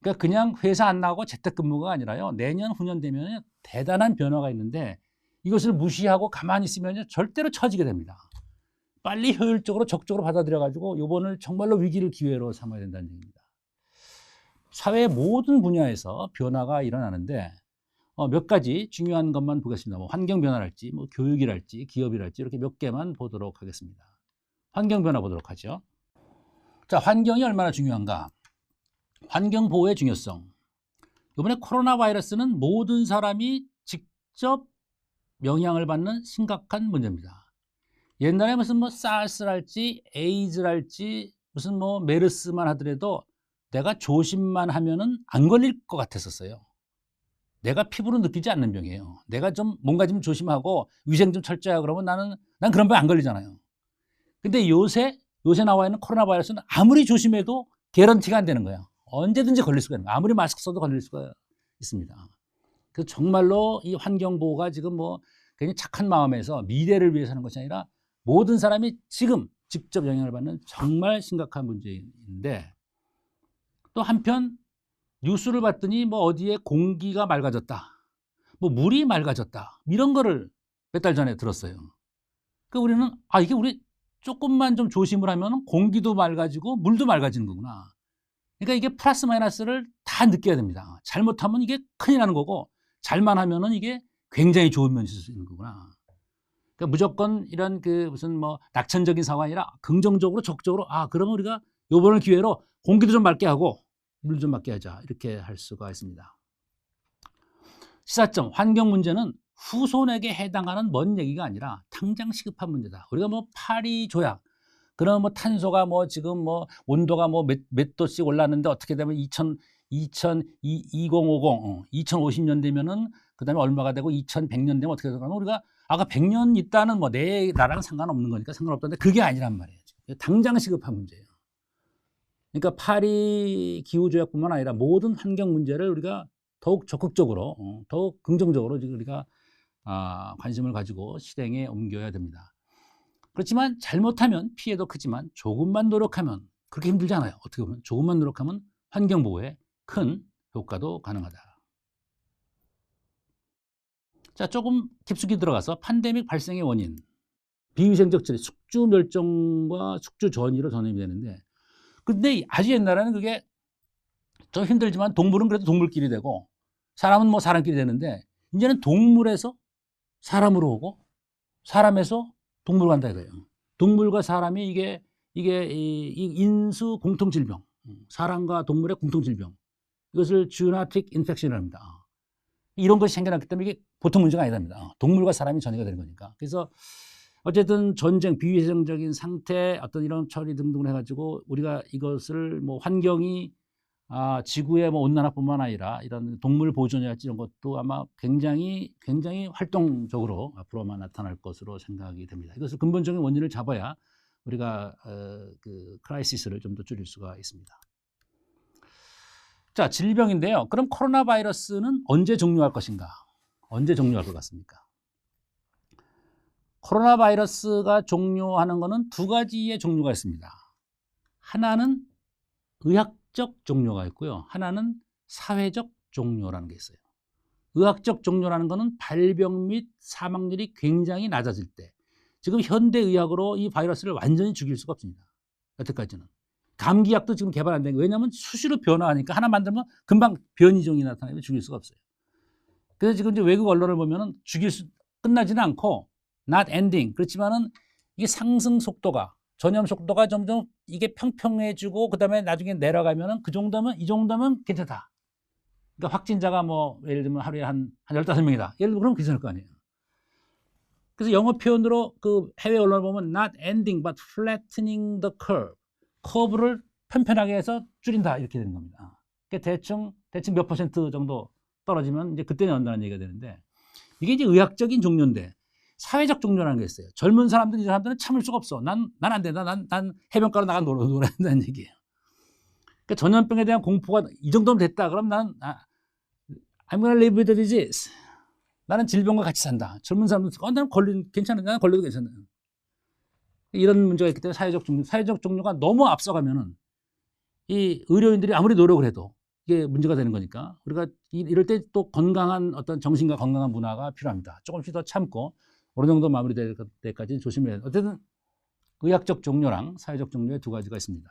A: 그러니까 그냥 회사 안 나가고 재택근무가 아니라요. 내년 후년 되면 대단한 변화가 있는데 이것을 무시하고 가만히 있으면 절대로 처지게 됩니다. 빨리 효율적으로 적극적으로 받아들여가지고 이번을 정말로 위기를 기회로 삼아야 된다는 얘기입니다. 사회 모든 분야에서 변화가 일어나는데 몇 가지 중요한 것만 보겠습니다. 뭐 환경 변화랄지, 뭐 교육이랄지, 기업이랄지 이렇게 몇 개만 보도록 하겠습니다. 환경 변화 보도록 하죠. 자, 환경이 얼마나 중요한가? 환경 보호의 중요성. 이번에 코로나 바이러스는 모든 사람이 직접 영향을 받는 심각한 문제입니다. 옛날에 무슨 뭐 사스랄지 에이즈랄지 무슨 뭐 메르스만 하더라도 내가 조심만 하면은 안 걸릴 것 같았었어요. 내가 피부로 느끼지 않는 병이에요. 내가 좀 뭔가 좀 조심하고 위생 좀 철저하고 그러면 난 그런 병 안 걸리잖아요. 근데 요새 나와 있는 코로나 바이러스는 아무리 조심해도 개런티가 안 되는 거예요. 언제든지 걸릴 수가 있는 거예요. 아무리 마스크 써도 걸릴 수가 있습니다. 그래서 정말로 이 환경 보호가 지금 뭐 괜히 착한 마음에서 미래를 위해서 하는 것이 아니라 모든 사람이 지금 직접 영향을 받는 정말 심각한 문제인데 또 한편 뉴스를 봤더니 뭐 어디에 공기가 맑아졌다. 뭐 물이 맑아졌다. 이런 거를 몇 달 전에 들었어요. 그러니까 우리는 이게 우리 조금만 좀 조심을 하면 공기도 맑아지고 물도 맑아지는 거구나. 그러니까 이게 플러스 마이너스를 다 느껴야 됩니다. 잘못하면 이게 큰일 나는 거고 잘만 하면은 이게 굉장히 좋은 면이 있을 수 있는 거구나. 그러니까 무조건 이런 그 무슨 뭐 낙천적인 상황이 아니라 긍정적으로 적극적으로 그러면 우리가 요번을 기회로 공기도 좀 맑게 하고 물 좀 맑게 하자 이렇게 할 수가 있습니다. 시사점 환경 문제는 후손에게 해당하는 먼 얘기가 아니라 당장 시급한 문제다. 우리가 뭐 파리 조약 그럼 뭐 탄소가 뭐 지금 뭐 온도가 뭐 몇 도씩 올랐는데 어떻게 되면 2050년 되면은 그다음에 얼마가 되고 2100년 되면 어떻게 되면 우리가 아까 100년 있다는 뭐 내 나랑 상관없는 거니까 상관없다는데 그게 아니란 말이에요. 당장 시급한 문제예요. 그러니까 파리 기후 조약뿐만 아니라 모든 환경 문제를 우리가 더욱 적극적으로 더욱 긍정적으로 지금 우리가 관심을 가지고 실행에 옮겨야 됩니다. 그렇지만 잘못하면 피해도 크지만 조금만 노력하면 그렇게 힘들지 않아요. 어떻게 보면 조금만 노력하면 환경보호에 큰 효과도 가능하다. 자, 조금 깊숙이 들어가서 팬데믹 발생의 원인, 비위생적 처리, 숙주 멸종과 숙주 전이로 전염이 되는데 근데 아주 옛날에는 그게 좀 힘들지만 동물은 그래도 동물끼리 되고 사람은 뭐 사람끼리 되는데 이제는 동물에서 사람으로 오고 사람에서 동물 간다 이거예요. 동물과 사람이 이게 이 인수 공통 질병, 사람과 동물의 공통 질병, 이것을 genetic infection이라고 합니다. 이런 것이 생겨났기 때문에 이게 보통 문제가 아니랍니다. 동물과 사람이 전이가 되는 거니까. 그래서 어쨌든 전쟁, 비위생적인 상태, 어떤 이런 처리 등등을 해가지고 우리가 이것을 뭐 환경이 지구의 뭐 온난화뿐만 아니라 이런 동물 보존이랄지 이런 것도 아마 굉장히 활동적으로 앞으로만 나타날 것으로 생각이 됩니다. 이것을 근본적인 원인을 잡아야 우리가 그 크라이시스를 좀 더 줄일 수가 있습니다. 자, 질병인데요. 그럼 코로나 바이러스는 언제 종료할 것인가? 언제 종료할 것 같습니까? 코로나 바이러스가 종료하는 것은 두 가지의 종류가 있습니다. 하나는 의학적 종료가 있고요. 하나는 사회적 종료라는 게 있어요. 의학적 종료라는 것은 발병 및 사망률이 굉장히 낮아질 때, 지금 현대의학으로 이 바이러스를 완전히 죽일 수가 없습니다. 여태까지는. 감기약도 지금 개발 안 된 거예요. 왜냐하면 수시로 변화하니까 하나 만들면 금방 변이종이 나타나면 죽일 수가 없어요. 그래서 지금 이제 외국 언론을 보면은 끝나지는 않고 not ending. 그렇지만은 이게 상승 속도가 전염 속도가 점점 이게 평평해지고 그다음에 나중에 내려가면은 이 정도면 괜찮다. 그러니까 확진자가 뭐 예를 들면 하루에 한 15명이다. 예를 들면 그러면 괜찮을 거 아니에요. 그래서 영어 표현으로 그 해외 언론을 보면 not ending but flattening the curve. 커브를 편편하게 해서 줄인다 이렇게 되는 겁니다. 그러니까 대충 몇 퍼센트 정도 떨어지면 이제 그때는 연다는 얘기가 되는데 이게 이제 의학적인 종료인데 사회적 종료라는 게 있어요. 젊은 사람들은 이 사람들은 참을 수가 없어. 난 안 된다. 난 해변가로 나가 놀아야 된다는 얘기예요. 그러니까 전염병에 대한 공포가 이 정도면 됐다. 그럼 I'm gonna live with the disease. 나는 질병과 같이 산다. 젊은 사람들은 나는 괜찮아. 나는 걸려도 괜찮아. 이런 문제가 있기 때문에 사회적 종료가 너무 앞서가면은 이 의료인들이 아무리 노력을 해도 이게 문제가 되는 거니까 우리가 이럴 때 또 건강한 어떤 정신과 건강한 문화가 필요합니다. 조금씩 더 참고 어느 정도 마무리될 때까지 조심해야 돼요. 어쨌든 의학적 종료랑 사회적 종료의 두 가지가 있습니다.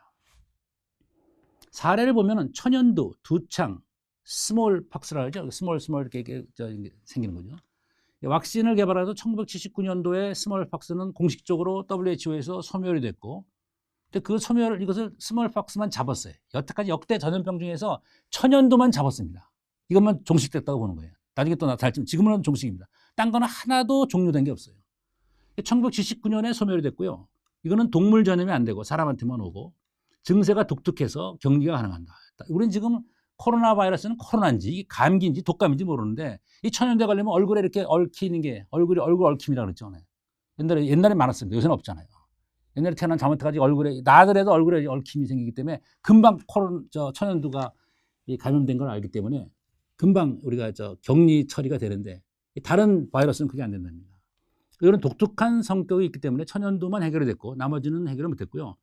A: 사례를 보면은 천연두, 두창, 스몰 팍스라 하죠. 스몰 이렇게 생기는 거죠. 왁신을 개발해서 1979년도에 스몰 팍스는 공식적으로 WHO에서 소멸이 됐고, 근데 그 이것을 스몰 팍스만 잡았어요. 여태까지 역대 전염병 중에서 천연두만 잡았습니다. 이것만 종식됐다고 보는 거예요. 나중에 또 나타날지만 지금은 종식입니다. 딴 거는 하나도 종료된 게 없어요. 1979년에 소멸이 됐고요. 이거는 동물 전염이 안 되고 사람한테만 오고 증세가 독특해서 격리가 가능한다. 우리는 지금 코로나 바이러스는 코로나인지 이게 감기인지 독감인지 모르는데 이 천연두에 걸리면 얼굴에 이렇게 얽히는 게 얼굴 얽힘이라고 그랬죠. 옛날에 많았습니다. 요새는 없잖아요. 옛날에 태어난 잘못해가지고 얼굴에 나더라도 얼굴에 얽힘이 생기기 때문에 금방 천연두가 감염된 걸 알기 때문에 금방 우리가 격리 처리가 되는데 다른 바이러스는 그게 안 된답니다. 이런 독특한 성격이 있기 때문에 천연두만 해결이 됐고 나머지는 해결을 못했고요.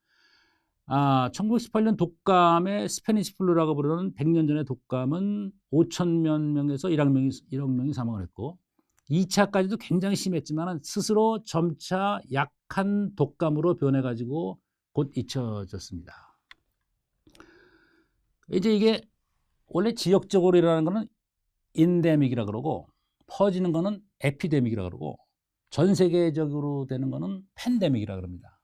A: 1918년 독감의 스페니시 플루라고 부르는 100년 전의 독감은 5,000만 명에서 1억 명이 사망을 했고 2차까지도 굉장히 심했지만 스스로 점차 약한 독감으로 변해가지고 곧 잊혀졌습니다. 이제 이게 원래 지역적으로 일어나는 거는 인데믹이라 그러고 퍼지는 거는 에피데믹이라 그러고 전 세계적으로 되는 거는 팬데믹이라 그럽니다.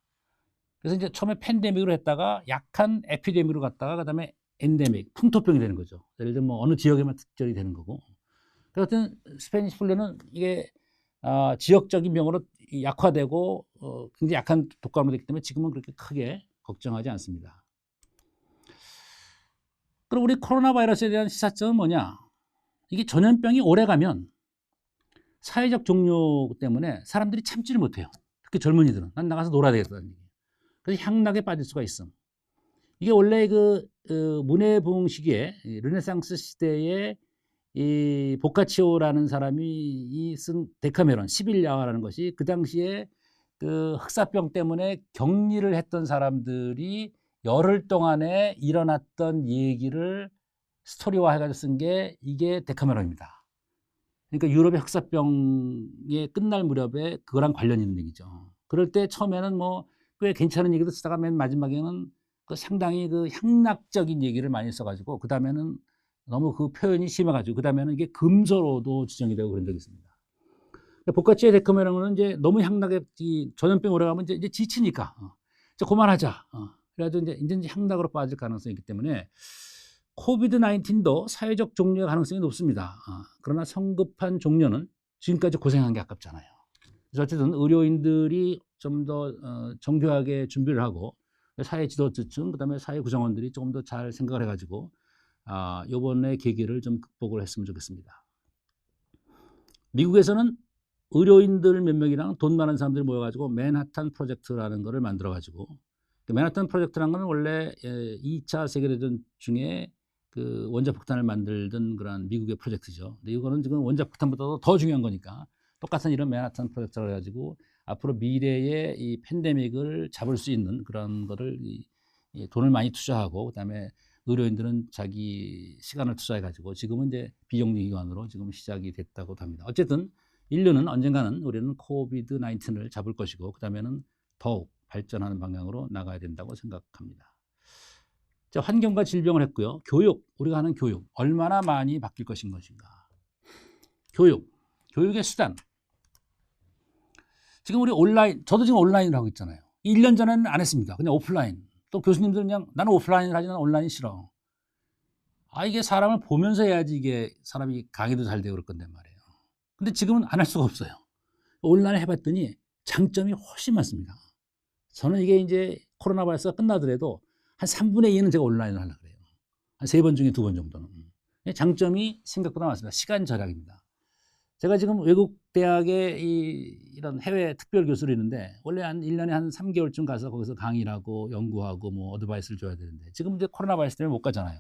A: 그래서 이제 처음에 팬데믹으로 했다가 약한 에피데믹으로 갔다가 그다음에 엔데믹, 풍토병이 되는 거죠. 예를 들면 뭐 어느 지역에만 특별히 되는 거고. 그렇든 스페니시 플루는 이게 지역적인 병으로 약화되고 굉장히 약한 독감으로 되기 때문에 지금은 그렇게 크게 걱정하지 않습니다. 그럼 우리 코로나 바이러스에 대한 시사점은 뭐냐? 이게 전염병이 오래가면 사회적 종료 때문에 사람들이 참지를 못해요. 특히 젊은이들은 난 나가서 놀아야 되겠다는 얘기예요. 그래서 향락에 빠질 수가 있어. 이게 원래 문해 부흥 시기에 르네상스 시대에 이 보카치오라는 사람이 쓴 데카메론 11야화라는 것이 그 당시에 그 흑사병 때문에 격리를 했던 사람들이 열흘 동안에 일어났던 얘기를 스토리화 해가지고 쓴 게 이게 데카메론입니다. 그러니까 유럽의 흑사병이 끝날 무렵에 그거랑 관련 있는 얘기죠. 그럴 때 처음에는 뭐 꽤 괜찮은 얘기도 쓰다가 맨 마지막에는 그 상당히 그 향락적인 얘기를 많이 써가지고 그 다음에는 너무 그 표현이 심해가지고 그 다음에는 이게 금서로도 지정이 되고 그런 적이 있습니다. 보카치오 데카메론은 이제 너무 향락에 전염병 오래가면 이제 지치니까 이제 그만하자. 그래가지고 이제 향락으로 빠질 가능성이 있기 때문에 코비드 19도 사회적 종료의 가능성이 높습니다. 그러나 성급한 종료는 지금까지 고생한 게 아깝잖아요. 그래서 어쨌든 의료인들이 좀 더 정교하게 준비를 하고 사회 지도층 그다음에 사회 구성원들이 조금 더 잘 생각을 해가지고 이번에 계기를 좀 극복을 했으면 좋겠습니다. 미국에서는 의료인들 몇 명이랑 돈 많은 사람들이 모여가지고 맨하탄 프로젝트라는 거를 만들어가지고 맨하탄 프로젝트라는 건 원래 2차 세계대전 중에 그 원자폭탄을 만들던 그런 미국의 프로젝트죠. 근데 이거는 지금 원자폭탄보다도 더 중요한 거니까 똑같은 이런 맨하탄 프로젝트를 해가지고 앞으로 미래의 이 팬데믹을 잡을 수 있는 그런 거를 돈을 많이 투자하고 그다음에 의료인들은 자기 시간을 투자해가지고 지금은 이제 비영리 기관으로 지금 시작이 됐다고 합니다. 어쨌든 인류는 언젠가는 우리는 코비드 19을 잡을 것이고 그다음에는 더욱 발전하는 방향으로 나가야 된다고 생각합니다. 자, 환경과 질병을 했고요. 교육, 우리가 하는 교육 얼마나 많이 바뀔 것인가. 교육의 수단. 지금 우리 온라인, 저도 지금 온라인을 하고 있잖아요. 1년 전에는 안 했습니다. 그냥 오프라인. 또 교수님들은 그냥 나는 오프라인을 하지 난 온라인 싫어. 이게 사람을 보면서 해야지 이게 사람이 강의도 잘 되고 그럴 건데 말이에요. 근데 지금은 안 할 수가 없어요. 온라인 해봤더니 장점이 훨씬 많습니다. 저는 이게 이제 코로나 바이러스가 끝나더라도 한 3분의 2는 제가 온라인을 하려고 그래요. 한 3번 중에 2번 정도는. 장점이 생각보다 많습니다. 시간 절약입니다. 제가 지금 외국 대학에 이런 해외 특별 교수로 있는데 원래 한 1년에 한 3개월쯤 가서 거기서 강의를 하고 연구하고 뭐 어드바이스를 줘야 되는데 지금 이제 코로나 바이러스 때문에 못 가잖아요.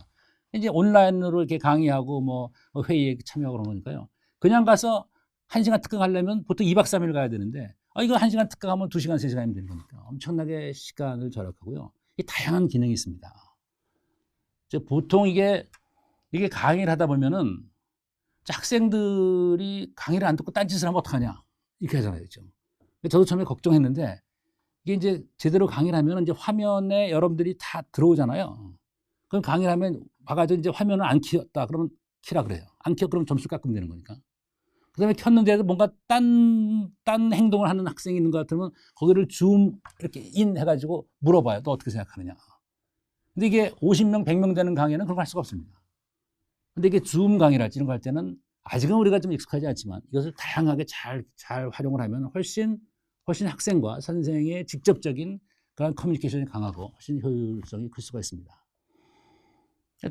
A: 이제 온라인으로 이렇게 강의하고 뭐 회의에 참여하고 그런 거니까요. 그냥 가서 1시간 특강하려면 보통 2박 3일 가야 되는데 이거 1시간 특강하면 2시간, 3시간이면 되는 거니까 엄청나게 시간을 절약하고요. 다양한 기능이 있습니다. 보통 이게 강의를 하다 보면은 학생들이 강의를 안 듣고 딴짓을 하면 어떡하냐 이렇게 하잖아요. 그렇죠? 저도 처음에 걱정했는데 이게 이제 제대로 강의를 하면 이제 화면에 여러분들이 다 들어오잖아요. 그럼 강의를 하면 봐가지고 이제 화면을 안 켰다 그러면 키라 그래요. 안 켜 그러면 점수 깎으면 되는 거니까. 그 다음에 켰는데도 뭔가 딴 행동을 하는 학생이 있는 것 같으면 거기를 줌 이렇게 인 해가지고 물어봐요. 또 어떻게 생각하느냐. 근데 이게 50명, 100명 되는 강의는 그런 거 할 수가 없습니다. 근데 이게 줌 강의랄지 이런 거 할 때는 아직은 우리가 좀 익숙하지 않지만 이것을 다양하게 잘 활용을 하면 훨씬 학생과 선생의 직접적인 그런 커뮤니케이션이 강하고 훨씬 효율성이 클 수가 있습니다.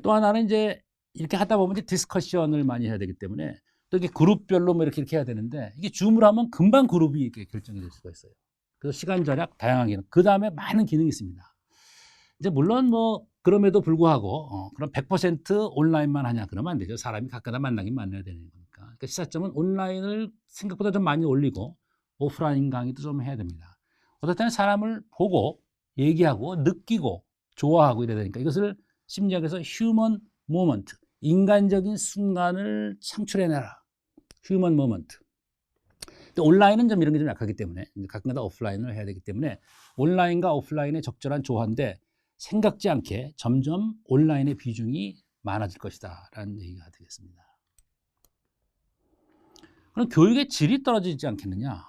A: 또 하나는 이제 이렇게 하다 보면 이제 디스커션을 많이 해야 되기 때문에 또 이게 그룹별로 뭐 이렇게 해야 되는데 이게 줌으로 하면 금방 그룹이 이렇게 결정이 될 수가 있어요. 그래서 시간 절약 다양한 기능. 그 다음에 많은 기능이 있습니다. 이제 물론 뭐 그럼에도 불구하고 그럼 100% 온라인만 하냐 그러면 안 되죠. 사람이 가까다 만나긴 만나야 되는 거니까. 그러니까 시사점은 온라인을 생각보다 좀 많이 올리고 오프라인 강의도 좀 해야 됩니다. 어떨 때는 사람을 보고 얘기하고 느끼고 좋아하고 이래야 되니까 이것을 심리학에서 휴먼 모먼트, 인간적인 순간을 창출해내라. 휴먼 모먼트. 온라인은 좀 이런 게 좀 약하기 때문에 가끔가다 오프라인을 해야 되기 때문에 온라인과 오프라인의 적절한 조화인데 생각지 않게 점점 온라인의 비중이 많아질 것이다 라는 얘기가 되겠습니다. 그럼 교육의 질이 떨어지지 않겠느냐?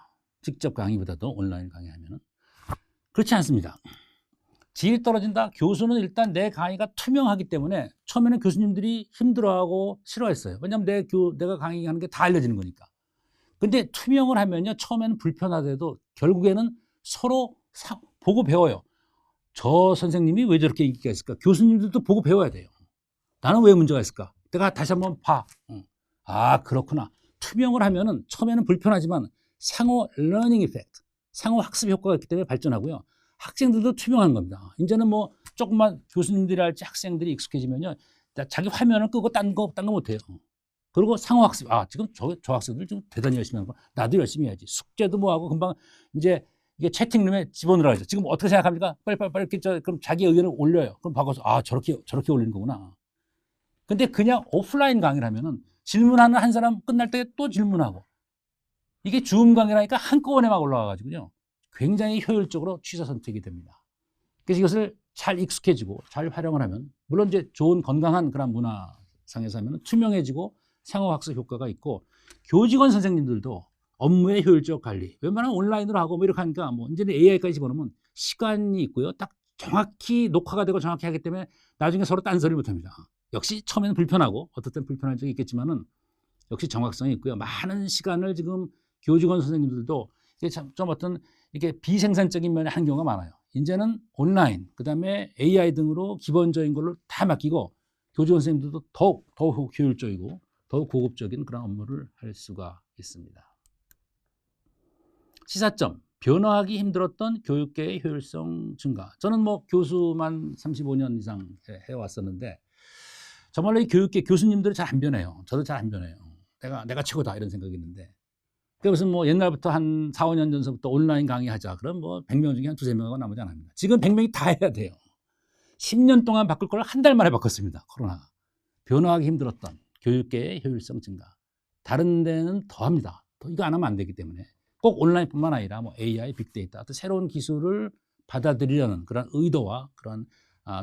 A: 직접 강의보다도 온라인 강의하면은. 그렇지 않습니다. 질이 떨어진다. 교수는 일단 내 강의가 투명하기 때문에 처음에는 교수님들이 힘들어하고 싫어했어요. 왜냐하면 내가 강의하는 게 다 알려지는 거니까. 근데 투명을 하면요, 처음에는 불편하더라도 결국에는 서로 보고 배워요. 저 선생님이 왜 저렇게 인기가 있을까? 교수님들도 보고 배워야 돼요. 나는 왜 문제가 있을까? 내가 다시 한번 봐. 아, 그렇구나. 투명을 하면은 처음에는 불편하지만 상호 러닝 이펙트, 상호 학습 효과가 있기 때문에 발전하고요. 학생들도 투명한 겁니다. 이제는 뭐 조금만 교수님들이 할지 학생들이 익숙해지면요, 자기 화면을 끄고 딴 거 못해요. 그리고 상호 학습. 아, 지금 저 학생들 좀 대단히 열심히 하는 거. 나도 열심히 해야지. 숙제도 뭐 하고 금방 이제 이게 채팅룸에 집어넣어야죠. 지금 어떻게 생각합니까? 빨리 이렇게 그럼 자기 의견을 올려요. 그럼 바꿔서 아, 저렇게 올리는 거구나. 근데 그냥 오프라인 강의를 하면은 질문하는 한 사람 끝날 때 또 질문하고, 이게 줌 강의라니까 한꺼번에 막 올라와가지고요, 굉장히 효율적으로 취사 선택이 됩니다. 그래서 이것을 잘 익숙해지고 잘 활용을 하면, 물론 이제 좋은 건강한 그런 문화상에서 하면 투명해지고 상호학습 효과가 있고, 교직원 선생님들도 업무의 효율적 관리, 웬만하면 온라인으로 하고 뭐 이렇게 하니까 뭐 이제는 AI까지 집어넣으면 시간이 있고요, 딱 정확히 녹화가 되고 정확히 하기 때문에 나중에 서로 딴소리 못합니다. 역시 처음에는 불편하고 어떨 땐 불편한 적이 있겠지만은 역시 정확성이 있고요. 많은 시간을 지금 교직원 선생님들도 이게 좀 어떤 이게 비생산적인 면에 한 경우가 많아요. 이제는 온라인, 그 다음에 AI 등으로 기본적인 걸로 다 맡기고 교직원 선생님들도 더욱 효율적이고 더욱 고급적인 그런 업무를 할 수가 있습니다. 시사점, 변화하기 힘들었던 교육계의 효율성 증가. 저는 뭐 교수만 35년 이상 해왔었는데 정말로 이 교육계 교수님들이 잘 안 변해요. 저도 잘 안 변해요. 내가 최고다 이런 생각이 있는데, 그래서 뭐 옛날부터 한 4, 5년 전서부터 온라인 강의하자. 그럼 뭐 100명 중에 한 2, 3명은 나머지 안 합니다. 지금 100명이 다 해야 돼요. 10년 동안 바꿀 걸 한 달 만에 바꿨습니다. 코로나. 변화하기 힘들었던 교육계의 효율성 증가. 다른 데는 더 합니다. 이거 안 하면 안 되기 때문에. 꼭 온라인뿐만 아니라 뭐 AI, 빅데이터, 또 새로운 기술을 받아들이려는 그런 의도와 그런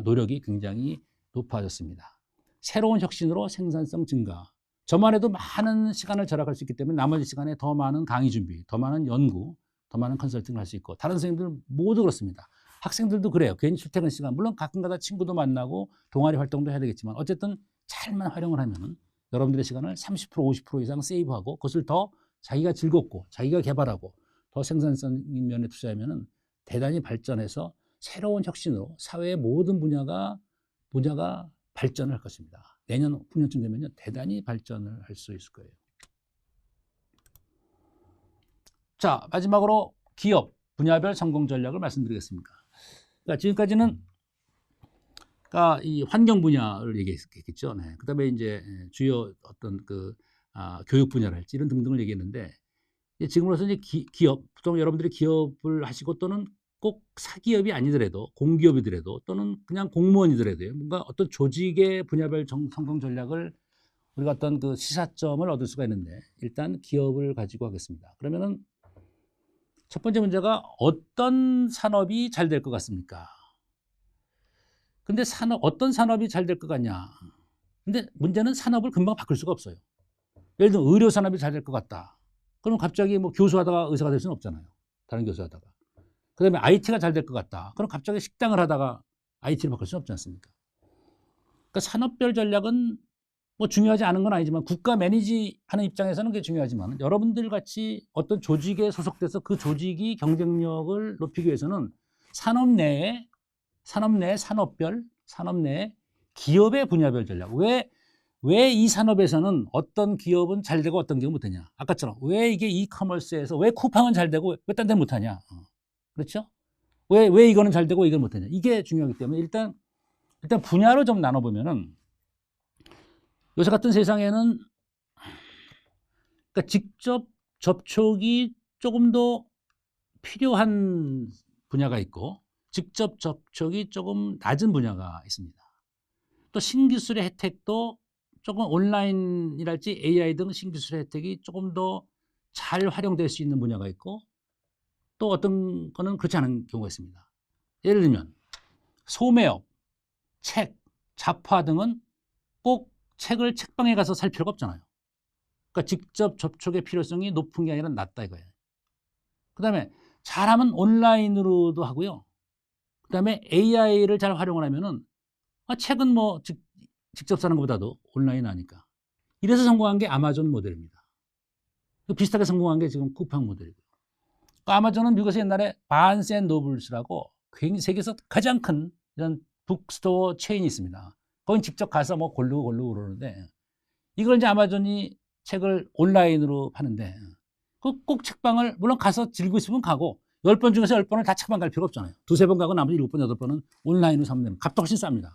A: 노력이 굉장히 높아졌습니다. 새로운 혁신으로 생산성 증가. 저만 해도 많은 시간을 절약할 수 있기 때문에 나머지 시간에 더 많은 강의 준비, 더 많은 연구, 더 많은 컨설팅을 할 수 있고, 다른 선생님들 모두 그렇습니다. 학생들도 그래요. 괜히 출퇴근 시간, 물론 가끔가다 친구도 만나고 동아리 활동도 해야 되겠지만 어쨌든 잘만 활용을 하면 여러분들의 시간을 30%, 50% 이상 세이브하고 그것을 더 자기가 즐겁고 자기가 개발하고 더 생산성 면에 투자하면 대단히 발전해서 새로운 혁신으로 사회의 모든 분야가 발전을 할 것입니다. 내년, 후년쯤 되면요, 대단히 발전을 할 수 있을 거예요. 자, 마지막으로 기업 분야별 성공 전략을 말씀드리겠습니다. 그러니까 지금까지는 이 환경 분야를 얘기했겠죠. 네. 그다음에 이제 주요 어떤 교육 분야랄지 이런 등등을 얘기했는데, 지금으로서 이제 기업, 보통 여러분들이 기업을 하시고 또는 꼭 사기업이 아니더라도 공기업이더라도 또는 그냥 공무원이더라도요, 뭔가 어떤 조직의 분야별 성공 전략을 우리가 어떤 시사점을 얻을 수가 있는데, 일단 기업을 가지고 하겠습니다. 그러면은 첫 번째 문제가 어떤 산업이 잘 될 것 같습니까? 근데 어떤 산업이 잘 될 것 같냐? 근데 문제는 산업을 금방 바꿀 수가 없어요. 예를 들면 의료 산업이 잘 될 것 같다. 그럼 갑자기 뭐 교수하다가 의사가 될 수는 없잖아요. 다른 교수하다가. 그다음에 IT가 잘 될 것 같다. 그럼 갑자기 식당을 하다가 IT를 바꿀 수는 없지 않습니까? 그러니까 산업별 전략은 뭐 중요하지 않은 건 아니지만 국가 매니지하는 입장에서는 그게 중요하지만 여러분들 같이 어떤 조직에 소속돼서 그 조직이 경쟁력을 높이기 위해서는 산업 내에 기업의 분야별 전략. 왜 이 산업에서는 어떤 기업은 잘 되고 어떤 기업은 못하냐. 아까처럼 왜 이게 이커머스에서 왜 쿠팡은 잘 되고 왜 딴 데는 못하냐. 그렇죠? 왜 이거는 잘 되고 이걸 못하냐. 이게 중요하기 때문에 일단 분야로 좀 나눠보면은 요새 같은 세상에는 그러니까 직접 접촉이 조금 더 필요한 분야가 있고 직접 접촉이 조금 낮은 분야가 있습니다. 또 신기술의 혜택도 조금 온라인이랄지 AI 등 신기술의 혜택이 조금 더 잘 활용될 수 있는 분야가 있고 또 어떤 거는 그렇지 않은 경우가 있습니다. 예를 들면 소매업, 책, 잡화 등은 꼭 책을 책방에 가서 살 필요가 없잖아요. 그러니까 직접 접촉의 필요성이 높은 게 아니라 낮다 이거예요. 그다음에 잘하면 온라인으로도 하고요. 그다음에 AI를 잘 활용을 하면은 책은 뭐 직접 사는 것보다도 온라인 하니까. 이래서 성공한 게 아마존 모델입니다. 비슷하게 성공한 게 지금 쿠팡 모델이고요. 아마존은 미국에서 옛날에 바언스 앤 노블스라고 굉장히 세계에서 가장 큰 이런 북스토어 체인이 있습니다. 거긴 직접 가서 뭐 고르고 그러는데 이걸 이제 아마존이 책을 온라인으로 파는데 꼭 책방을 물론 가서 즐기고 싶으면 가고 10번 중에서 10번을 다 책방 갈 필요가 없잖아요. 두세 번 가고 나머지 7번, 8번은 온라인으로 사면 되는 값도 훨씬 쌉니다.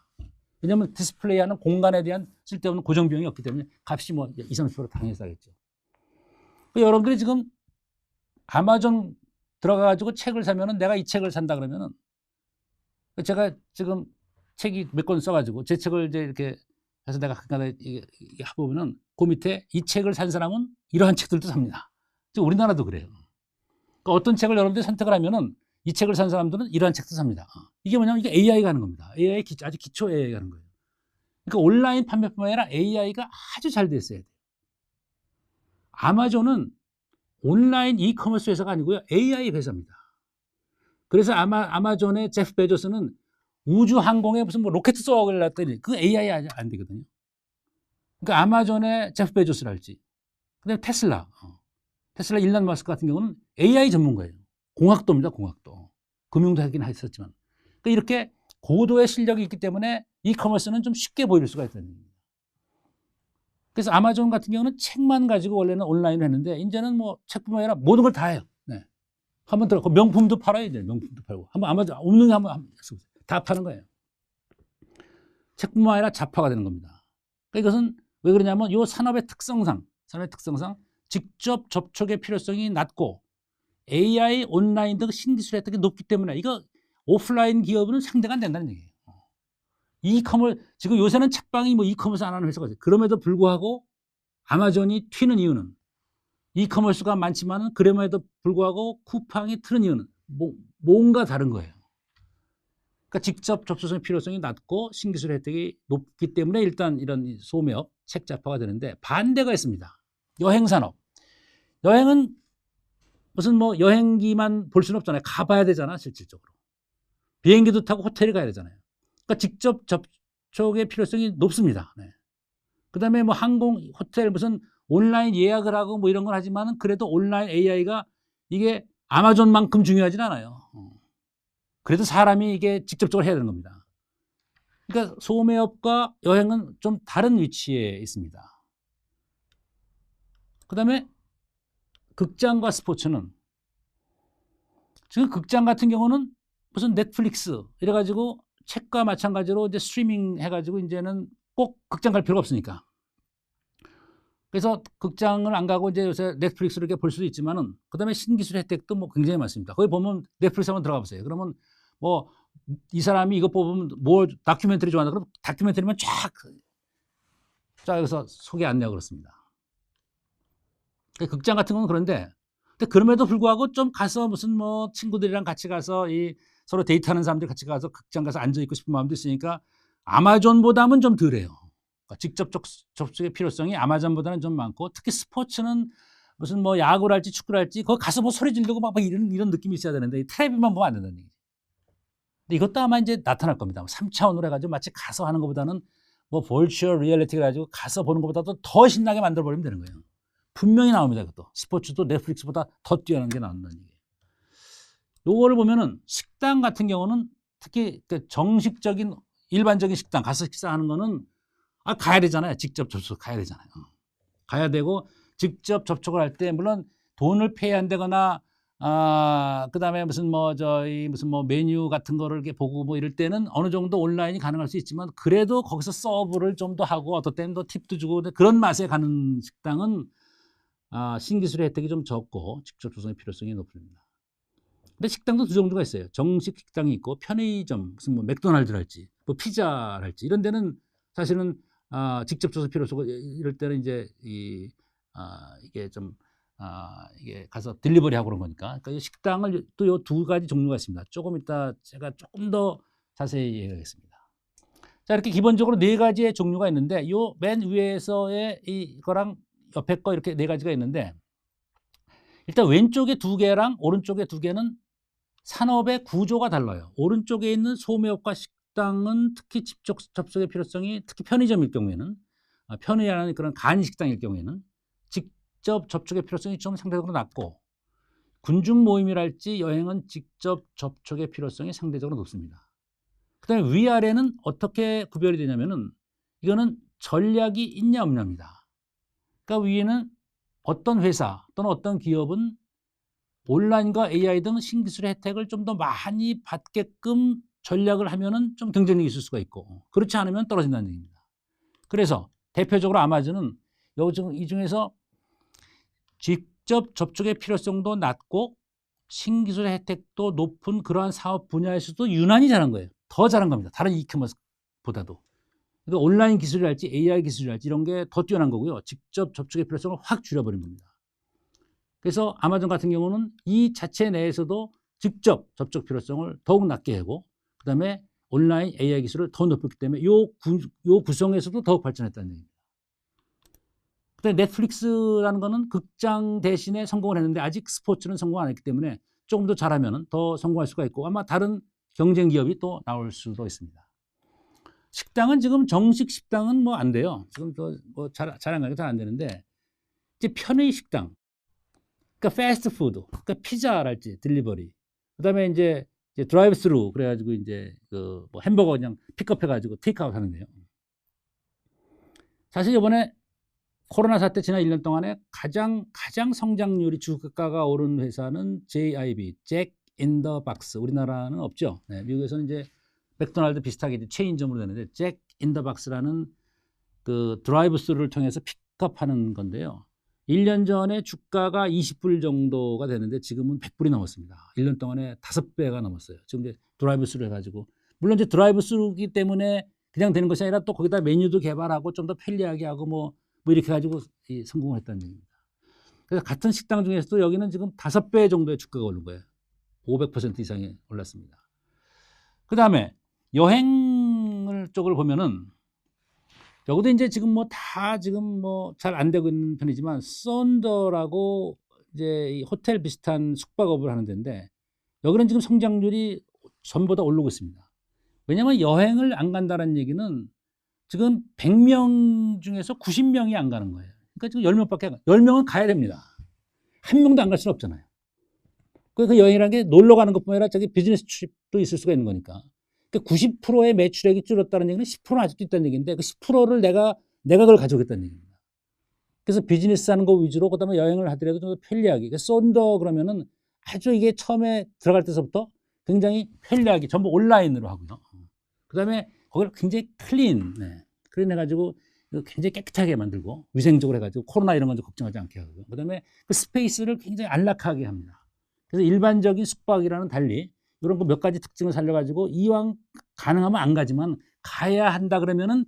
A: 왜냐하면 디스플레이하는 공간에 대한 쓸데없는 고정비용이 없기 때문에 값이 뭐 20, 30% 당연히 싸겠죠. 여러분들이 지금 아마존 들어가가지고 책을 사면은 내가 이 책을 산다 그러면은 제가 지금 책이 몇 권 써가지고 제 책을 이제 이렇게 해서 내가 가끔가다 해보면은 그 밑에 이 책을 산 사람은 이러한 책들도 삽니다. 지금 우리나라도 그래요. 그러니까 어떤 책을 여러분들이 선택을 하면은 이 책을 산 사람들은 이러한 책도 삽니다. 이게 뭐냐면 이게 AI가 하는 겁니다. AI 아주 기초 AI가 하는 거예요. 그러니까 온라인 판매뿐만 아니라 AI가 아주 잘 됐어야 돼요. 아마존은 온라인 이커머스 회사가 아니고요. AI 회사입니다. 그래서 아마존의 제프 베조스는 우주 항공에 무슨 뭐 로켓 쏘아올라 했더니 그 AI 안 되거든요. 그러니까 아마존의 제프 베조스랄지, 그다음에 테슬라 일론 머스크 같은 경우는 AI 전문가예요. 공학도입니다, 공학도. 금융도 하긴 했었지만. 그러니까 이렇게 고도의 실력이 있기 때문에 이커머스는 좀 쉽게 보일 수가 있다는 얘기입니다. 그래서 아마존 같은 경우는 책만 가지고 원래는 온라인을 했는데 이제는 뭐 책뿐만 아니라 모든 걸 다 해요. 네. 한번 들어 명품도 팔아요. 이제 명품도 팔고 한번 아마존 없는 게 한번 다 파는 거예요. 책뿐만 아니라 잡화가 되는 겁니다. 그러니까 이것은 왜 그러냐면 이 산업의 특성상 직접 접촉의 필요성이 낮고 AI, 온라인 등 신기술 혜택이 높기 때문에 이거 오프라인 기업은 상대가 안 된다는 얘기예요. 이커머스 지금 요새는 책방이 뭐 이커머스 안 하는 회사가 있어요. 그럼에도 불구하고 아마존이 튀는 이유는 이커머스가 많지만은 그럼에도 불구하고 쿠팡이 트는 이유는 뭔가 다른 거예요. 그러니까 직접 접촉의 필요성이 낮고 신기술 혜택이 높기 때문에 일단 이런 소매업, 책 잡화가 되는데 반대가 있습니다. 여행산업. 여행은 무슨 뭐 여행기만 볼 수는 없잖아요. 가봐야 되잖아, 실질적으로. 비행기도 타고 호텔에 가야 되잖아요. 그러니까 직접 접촉의 필요성이 높습니다. 네. 그 다음에 뭐 항공, 호텔, 무슨 온라인 예약을 하고 뭐 이런 걸 하지만은 그래도 온라인 AI가 이게 아마존만큼 중요하진 않아요. 그래도 사람이 이게 직접적으로 해야 되는 겁니다. 그러니까 소매업과 여행은 좀 다른 위치에 있습니다. 그 다음에 극장과 스포츠는 지금 극장 같은 경우는 무슨 넷플릭스 이래가지고 책과 마찬가지로 이제 스트리밍 해가지고 이제는 꼭 극장 갈 필요가 없으니까. 그래서 극장을 안 가고 이제 요새 넷플릭스를 이렇게 볼 수도 있지만은 그다음에 신기술 혜택도 뭐 굉장히 많습니다. 거기 보면 넷플릭스 한번 들어가 보세요. 그러면 뭐 이 사람이 이거 뽑으면 뭐 다큐멘터리 좋아한다 그러면 다큐멘터리만 쫙 여기서 소개 안내하고 그렇습니다. 극장 같은 건 그런데 근데 그럼에도 불구하고 좀 가서 무슨 뭐 친구들이랑 같이 가서 이 서로 데이트하는 사람들 같이 가서 극장 가서 앉아 있고 싶은 마음도 있으니까 아마존보다는 좀 덜해요. 그러니까 직접 접촉의 필요성이 아마존보다는 좀 많고 특히 스포츠는 무슨 뭐 야구를 할지 축구를 할지 거기 가서 뭐 소리 지르고 막 이런 느낌이 있어야 되는데 텔레비만 보면 안 된다는 얘기죠. 근데 이것도 아마 이제 나타날 겁니다. 3차원으로 해가지고 마치 가서 하는 것보다는 뭐 버추얼 리얼리티를 가지고 가서 보는 것보다도 더 신나게 만들어 버리면 되는 거예요. 분명히 나옵니다. 그것도 스포츠도 넷플릭스보다 더 뛰어난 게 나온다는 얘기예요. 요거를 보면은 식당 같은 경우는 특히 정식적인 일반적인 식당 가서 식사하는 거는 가야 되잖아요. 직접 접촉 가야 되잖아요. 가야 되고 직접 접촉을 할 때 물론 돈을 페이한다거나 그다음에 무슨 뭐 메뉴 같은 거를 이렇게 보고 뭐 이럴 때는 어느 정도 온라인이 가능할 수 있지만 그래도 거기서 서브를 좀 더 하고 어떨 때는 더 팁도 주고 그런 맛에 가는 식당은 신기술의 혜택이 좀 적고 직접 조성의 필요성이 높습니다. 근데 식당도 두 종류가 있어요. 정식 식당이 있고 편의점 무슨 뭐 맥도날드랄지 뭐 피자랄지 이런 데는 사실은 직접 조성 필요성이 이럴 때는 이제 이게 좀 이게 가서 딜리버리 하고 그런 거니까. 그러니까 식당을 또 요 두 가지 종류가 있습니다. 조금 이따 제가 조금 더 자세히 얘기하겠습니다. 자, 이렇게 기본적으로 네 가지의 종류가 있는데 요 맨 위에서의 이거랑 옆에 거 이렇게 네 가지가 있는데 일단 왼쪽에 두 개랑 오른쪽에 두 개는 산업의 구조가 달라요. 오른쪽에 있는 소매업과 식당은 특히 접촉의 필요성이, 특히 편의점일 경우에는, 편의라는 그런 간식당일 경우에는 직접 접촉의 필요성이 좀 상대적으로 낮고, 군중 모임이랄지 여행은 직접 접촉의 필요성이 상대적으로 높습니다. 그다음에 위아래는 어떻게 구별이 되냐면은, 이거는 전략이 있냐 없냐입니다. 그러니까 위에는 어떤 회사 또는 어떤 기업은 온라인과 AI 등 신기술의 혜택을 좀 더 많이 받게끔 전략을 하면은 좀 경쟁력이 있을 수가 있고, 그렇지 않으면 떨어진다는 얘기입니다. 그래서 대표적으로 아마존은 이 중에서 직접 접촉의 필요성도 낮고 신기술의 혜택도 높은 그러한 사업 분야에서도 유난히 잘한 거예요. 더 잘한 겁니다. 다른 이커머스보다도. 그러니까 온라인 기술이랄지 AI 기술이랄지 이런 게 더 뛰어난 거고요. 직접 접촉의 필요성을 확 줄여버린 겁니다. 그래서 아마존 같은 경우는 이 자체 내에서도 직접 접촉 필요성을 더욱 낮게 하고, 그 다음에 온라인 AI 기술을 더 높였기 때문에 요 구성에서도 더욱 발전했다는 얘기입니다. 그 다음에 넷플릭스라는 거는 극장 대신에 성공을 했는데 아직 스포츠는 성공 안 했기 때문에 조금 더 잘하면 더 성공할 수가 있고, 아마 다른 경쟁 기업이 또 나올 수도 있습니다. 식당은 지금 정식 식당은 뭐 안 돼요. 지금 뭐 잘 안 가니까 잘 안 되는데, 이제 편의 식당, 그러니까 패스트푸드, 그러니까 피자랄지 딜리버리, 그다음에 이제 드라이브 스루, 그래가지고 이제 그 뭐 햄버거 그냥 픽업해가지고 테이크아웃 하는데요. 사실 이번에 코로나 사태 지난 1년 동안에 가장 성장률이 주가가 오른 회사는 JIB, 잭 인 더 박스. 우리나라는 없죠. 네, 미국에서는 이제 맥도날드 비슷하게 체인점으로 되는데, 잭 인 더 박스라는 그 드라이브 스루를 통해서 픽업하는 건데요. 1년 전에 주가가 20불 정도가 되는데 지금은 100불이 넘었습니다. 1년 동안에 5배가 넘었어요. 지금 이제 드라이브 스루 해가지고, 물론 이제 드라이브 스루기 때문에 그냥 되는 것이 아니라 또 거기다 메뉴도 개발하고 좀 더 편리하게 하고 뭐 이렇게 해가지고 성공을 했다는 얘기입니다. 그래서 같은 식당 중에서도 여기는 지금 5배 정도의 주가가 오른 거예요. 500% 이상이 올랐습니다. 그 다음에 여행 쪽을 보면은, 여기도 이제 지금 뭐 다 지금 뭐 잘 안 되고 있는 편이지만, 썬더라고 이제 이 호텔 비슷한 숙박업을 하는 데인데, 여기는 지금 성장률이 전보다 오르고 있습니다. 왜냐하면 여행을 안 간다는 얘기는 지금 100명 중에서 90명이 안 가는 거예요. 그러니까 지금 10명밖에 안 가요. 10명은 가야 됩니다. 한 명도 안 갈 수는 없잖아요. 그 여행이라는 게 놀러 가는 것뿐 아니라 저기 비즈니스 트립도 있을 수가 있는 거니까. 그러니까 90%의 매출액이 줄었다는 얘기는 10%는 아직도 있다는 얘기인데, 그 10%를 내가 그걸 가져오겠다는 얘기입니다. 그래서 비즈니스 하는 거 위주로, 그다음에 여행을 하더라도 좀 더 편리하게. 썬더 그러면은 아주 이게 처음에 들어갈 때서부터 굉장히 편리하게 전부 온라인으로 하고요. 그다음에 거기를 굉장히 클린 해가지고 굉장히 깨끗하게 만들고 위생적으로 해가지고 코로나 이런 건 좀 걱정하지 않게 하고요. 그다음에 그 스페이스를 굉장히 안락하게 합니다. 그래서 일반적인 숙박이랑은 달리 이런 거 몇 가지 특징을 살려가지고, 이왕 가능하면 안 가지만 가야 한다 그러면은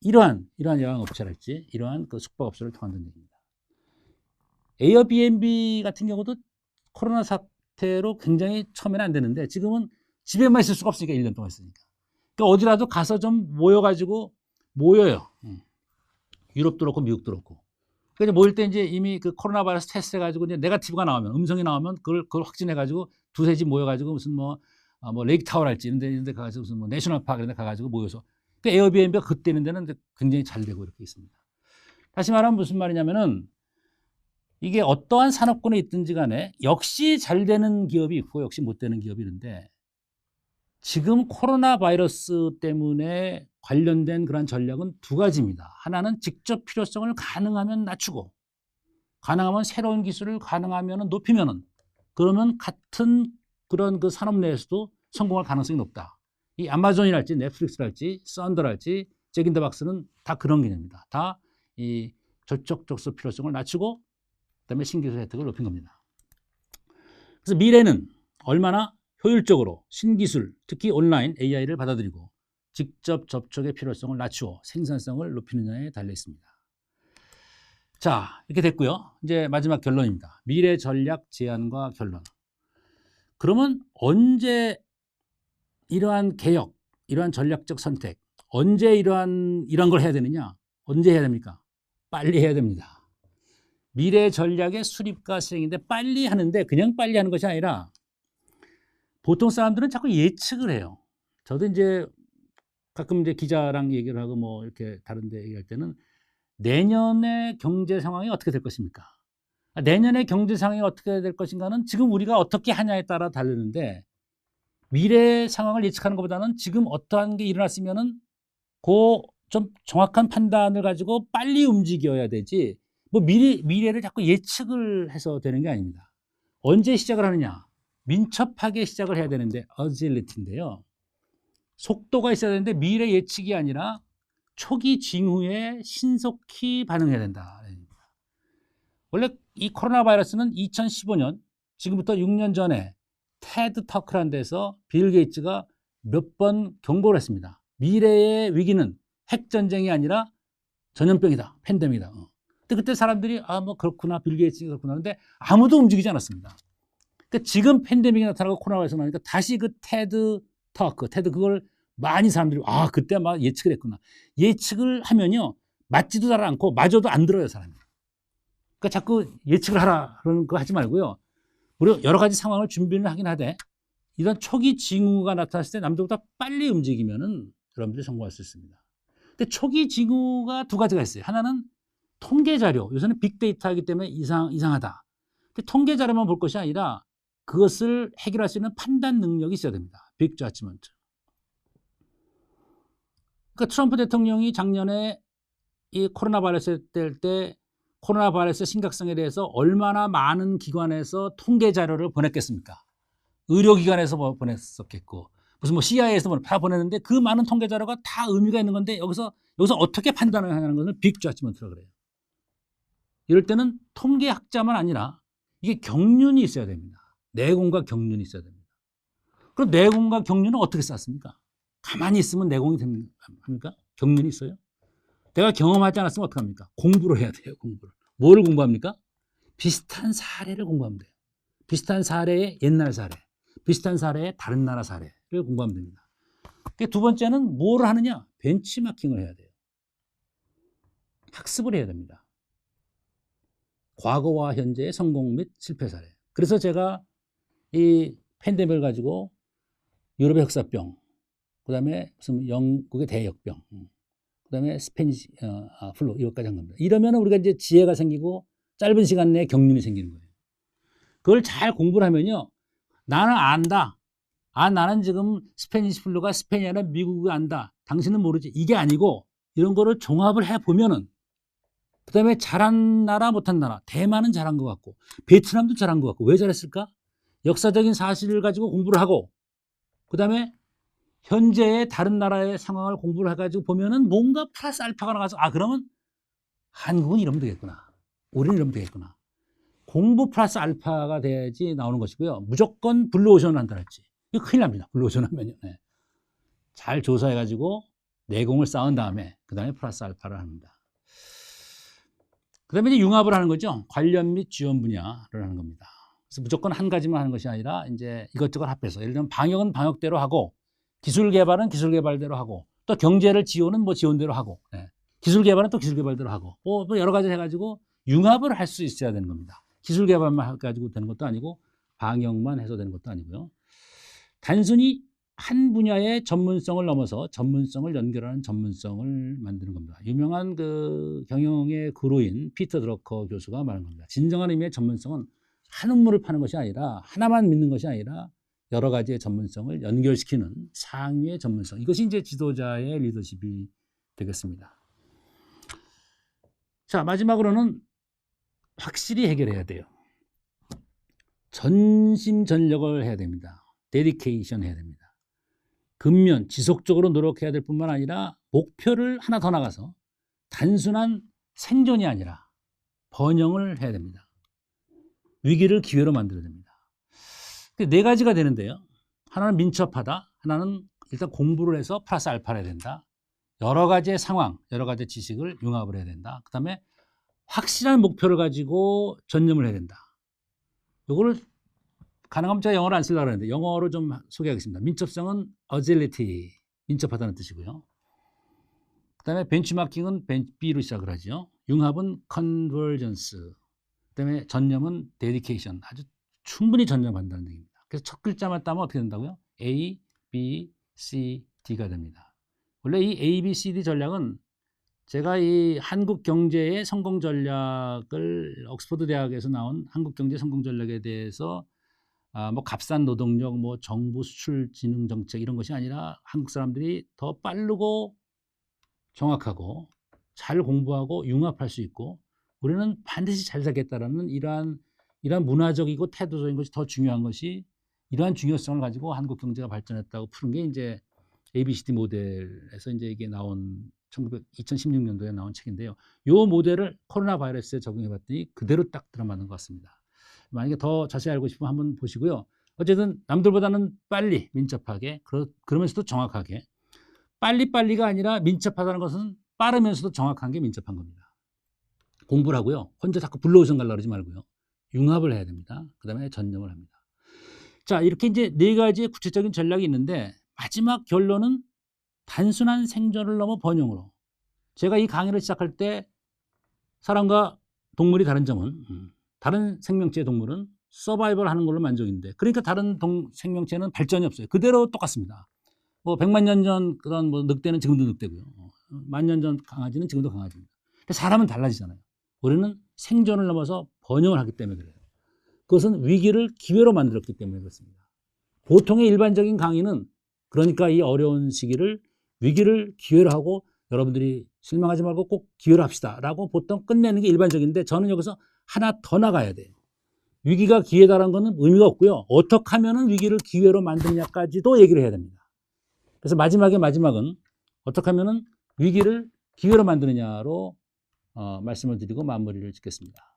A: 이러한 여행업체랄지 이러한 그 숙박업체를 통한다는 얘기입니다. 에어비앤비 같은 경우도 코로나 사태로 굉장히 처음에는 안 되는데, 지금은 집에만 있을 수가 없으니까 1년 동안 있으니까. 그러니까 어디라도 가서 좀 모여요. 유럽도 그렇고 미국도 그렇고. 그러니까 모일 때 이제 이미 그 코로나 바이러스 테스트 해가지고 이제 네거티브가 나오면, 음성이 나오면 그걸 확진해가지고 두세 집 모여가지고 무슨 뭐 레이크 타워랄지 이런 데 가가지고 무슨 뭐 내셔널 파크 이런 데 가가지고 모여서, 그 에어비앤비가 그때 있는 데는 굉장히 잘 되고 이렇게 있습니다. 다시 말하면 무슨 말이냐면은, 이게 어떠한 산업군에 있든지 간에 역시 잘 되는 기업이 있고 역시 못 되는 기업이 있는데, 지금 코로나 바이러스 때문에 관련된 그런 전략은 두 가지입니다. 하나는 직접 필요성을 가능하면 낮추고, 가능하면 새로운 기술을 가능하면 높이면은, 그러면 같은 그런 그 산업 내에서도 성공할 가능성이 높다. 이 아마존이랄지 넷플릭스랄지 썬더랄지 잭 인 더 박스는 다 그런 개념입니다. 다 이 접촉 필요성을 낮추고 그다음에 신기술 혜택을 높인 겁니다. 그래서 미래는 얼마나 효율적으로 신기술, 특히 온라인 AI를 받아들이고 직접 접촉의 필요성을 낮추어 생산성을 높이느냐에 달려 있습니다. 자, 이렇게 됐고요. 이제 마지막 결론입니다. 미래 전략 제안과 결론. 그러면 언제 이러한 개혁, 이러한 전략적 선택, 언제 이러한 걸 해야 되느냐? 언제 해야 됩니까? 빨리 해야 됩니다. 미래 전략의 수립과 실행인데 빨리 하는데 그냥 빨리 하는 것이 아니라 보통 사람들은 자꾸 예측을 해요. 저도 이제 가끔 이제 기자랑 얘기를 하고 뭐 이렇게 다른 데 얘기할 때는 내년의 경제 상황이 어떻게 될 것입니까? 내년의 경제 상황이 어떻게 될 것인가는 지금 우리가 어떻게 하냐에 따라 다르는데 미래 상황을 예측하는 것보다는 지금 어떠한 게 일어났으면은 그 좀 정확한 판단을 가지고 빨리 움직여야 되지 뭐 미래를 자꾸 예측을 해서 되는 게 아닙니다. 언제 시작을 하느냐? 민첩하게 시작을 해야 되는데 어질리티인데요. 속도가 있어야 되는데 미래 예측이 아니라 초기 징후에 신속히 반응해야 된다. 원래 이 코로나 바이러스는 2015년 지금부터 6년 전에 테드 터크라는 데서 빌 게이츠가 몇 번 경고를 했습니다. 미래의 위기는 핵전쟁이 아니라 전염병이다. 팬데믹이다. 근데 그때 사람들이 뭐 그렇구나. 빌 게이츠가 그렇구나. 근데 아무도 움직이지 않았습니다. 그러니까 지금 팬데믹이 나타나고 코로나 바이러스가 나니까 다시 그 테드 그걸 많이 사람들이 그때 막 예측을 했구나. 예측을 하면요. 맞지도 잘 않고 맞아도 안 들어요, 사람이. 그러니까 자꾸 예측을 하라 그런 거 하지 말고요. 우리 여러 가지 상황을 준비를 하긴 하되 이런 초기 징후가 나타났을 때 남들보다 빨리 움직이면은 여러분들이 성공할 수 있습니다. 근데 초기 징후가 두 가지가 있어요. 하나는 통계 자료. 요새는 빅데이터이기 때문에 이상하다. 근데 통계 자료만 볼 것이 아니라 그것을 해결할 수 있는 판단 능력이 있어야 됩니다. 빅 저지먼트. 그러니까 트럼프 대통령이 작년에 이 코로나 바이러스 때 코로나 바이러스 심각성에 대해서 얼마나 많은 기관에서 통계 자료를 보냈겠습니까? 의료기관에서 보냈었겠고 무슨 뭐 CIA에서 다 보냈는데 그 많은 통계 자료가 다 의미가 있는 건데 여기서 어떻게 판단을 하냐는 것을 빅 저지먼트라고 그래요. 이럴 때는 통계학자만 아니라 이게 경륜이 있어야 됩니다. 내공과 경륜이 있어야 됩니다. 그럼 내공과 경륜은 어떻게 쌓습니까? 가만히 있으면 내공이 됩니까? 경륜이 있어요? 내가 경험하지 않았으면 어떡합니까? 공부를 해야 돼요. 공부를. 뭐를 공부합니까? 비슷한 사례를 공부하면 돼요. 비슷한 사례의 옛날 사례, 비슷한 사례의 다른 나라 사례를 공부하면 됩니다. 두 번째는 뭐를 하느냐? 벤치마킹을 해야 돼요. 학습을 해야 됩니다. 과거와 현재의 성공 및 실패 사례. 그래서 제가 이 팬데믹을 가지고 유럽의 흑사병, 그 다음에 무슨 영국의 대역병, 그 다음에 스페니시 플루 이것까지 한 겁니다. 이러면 우리가 이제 지혜가 생기고 짧은 시간 내에 경륜이 생기는 거예요. 그걸 잘 공부를 하면요. 나는 안다. 나는 지금 스페니시 플루가 스페인이 아니라 미국이 안다. 당신은 모르지. 이게 아니고 이런 거를 종합을 해보면은 그 다음에 잘한 나라 못한 나라. 대만은 잘한 것 같고 베트남도 잘한 것 같고 왜 잘했을까? 역사적인 사실을 가지고 공부를 하고 그 다음에 현재의 다른 나라의 상황을 공부를 해가지고 보면은 뭔가 플러스 알파가 나가서 그러면 한국은 이러면 되겠구나. 우리는 이러면 되겠구나. 공부 플러스 알파가 돼야지 나오는 것이고요. 무조건 블루오션을 한다 할지. 이거 큰일 납니다. 블루오션 하면요. 네. 잘 조사해가지고 내공을 쌓은 다음에 그 다음에 플러스 알파를 합니다. 그 다음에 이제 융합을 하는 거죠. 관련 및 지원 분야를 하는 겁니다. 그래서 무조건 한 가지만 하는 것이 아니라 이제 이것저것 합해서 예를 들면 방역은 방역대로 하고 기술 개발은 기술 개발대로 하고 또 경제를 지원은 뭐 지원대로 하고 기술 개발은 또 기술 개발대로 하고 뭐 여러 가지 해가지고 융합을 할 수 있어야 되는 겁니다. 기술 개발만 해가지고 되는 것도 아니고 방역만 해서 되는 것도 아니고요. 단순히 한 분야의 전문성을 넘어서 전문성을 연결하는 전문성을 만드는 겁니다. 유명한 그 경영의 구루인 피터 드러커 교수가 말한 겁니다. 진정한 의미의 전문성은 한 업무를 파는 것이 아니라 하나만 믿는 것이 아니라 여러 가지의 전문성을 연결시키는 상위의 전문성. 이것이 이제 지도자의 리더십이 되겠습니다. 자, 마지막으로는 확실히 해결해야 돼요. 전심전력을 해야 됩니다. 데디케이션 해야 됩니다. 근면 지속적으로 노력해야 될 뿐만 아니라 목표를 하나 더 나가서 단순한 생존이 아니라 번영을 해야 됩니다. 위기를 기회로 만들어야 됩니다. 네 가지가 되는데요. 하나는 민첩하다. 하나는 일단 공부를 해서 플러스 알파를 해야 된다. 여러 가지의 상황, 여러 가지의 지식을 융합을 해야 된다. 그 다음에 확실한 목표를 가지고 전념을 해야 된다. 이거를 가능하면 제가 영어를 안 쓰려고 하는데 영어로 좀 소개하겠습니다. 민첩성은 agility, 민첩하다는 뜻이고요. 그 다음에 벤치마킹은 B로 시작을 하죠. 융합은 convergence, 그다음에 전념은 dedication, 아주 충분히 전념한다는 얘기입니다. 그래서 첫 글자만 따면 어떻게 된다고요? A, B, C, D가 됩니다. 원래 이 A, B, C, D 전략은 제가 이 한국 경제의 성공 전략을 옥스퍼드 대학에서 나온 한국 경제 성공 전략에 대해서 뭐 값싼 노동력, 뭐 정부 수출 진흥 정책 이런 것이 아니라 한국 사람들이 더 빠르고 정확하고 잘 공부하고 융합할 수 있고 우리는 반드시 잘 살겠다라는 이러한 문화적이고 태도적인 것이 더 중요한 것이 이러한 중요성을 가지고 한국 경제가 발전했다고 푸는 게 이제 ABCD 모델에서 이제 이게 나온 2016년도에 나온 책인데요. 이 모델을 코로나 바이러스에 적용해 봤더니 그대로 딱 들어맞는 것 같습니다. 만약에 더 자세히 알고 싶으면 한번 보시고요. 어쨌든 남들보다는 빨리 민첩하게 그러면서도 정확하게 빨리빨리가 아니라 민첩하다는 것은 빠르면서도 정확한 게 민첩한 겁니다. 공부를 하고요. 혼자 자꾸 블루오션 가려고 그러지 말고요. 융합을 해야 됩니다. 그 다음에 전념을 합니다. 자, 이렇게 이제 네 가지의 구체적인 전략이 있는데 마지막 결론은 단순한 생존을 넘어 번영으로. 제가 이 강의를 시작할 때 사람과 동물이 다른 점은 다른 생명체의 동물은 서바이벌 하는 걸로 만족인데 그러니까 다른 생명체는 발전이 없어요. 그대로 똑같습니다. 뭐 100만 년 전 그런 뭐 늑대는 지금도 늑대고요. 10,000년 전 강아지는 지금도 강아지입니다. 근데 사람은 달라지잖아요. 우리는 생존을 넘어서 번영을 하기 때문에 그래요. 그것은 위기를 기회로 만들었기 때문에 그렇습니다. 보통의 일반적인 강의는 그러니까 이 어려운 시기를 위기를 기회로 하고 여러분들이 실망하지 말고 꼭 기회로 합시다 라고 보통 끝내는 게 일반적인데 저는 여기서 하나 더 나가야 돼요. 위기가 기회다라는 것은 의미가 없고요. 어떻게 하면 위기를 기회로 만드냐까지도 얘기를 해야 됩니다. 그래서 마지막은 어떻게 하면 위기를 기회로 만드느냐로 말씀을 드리고 마무리를 짓겠습니다.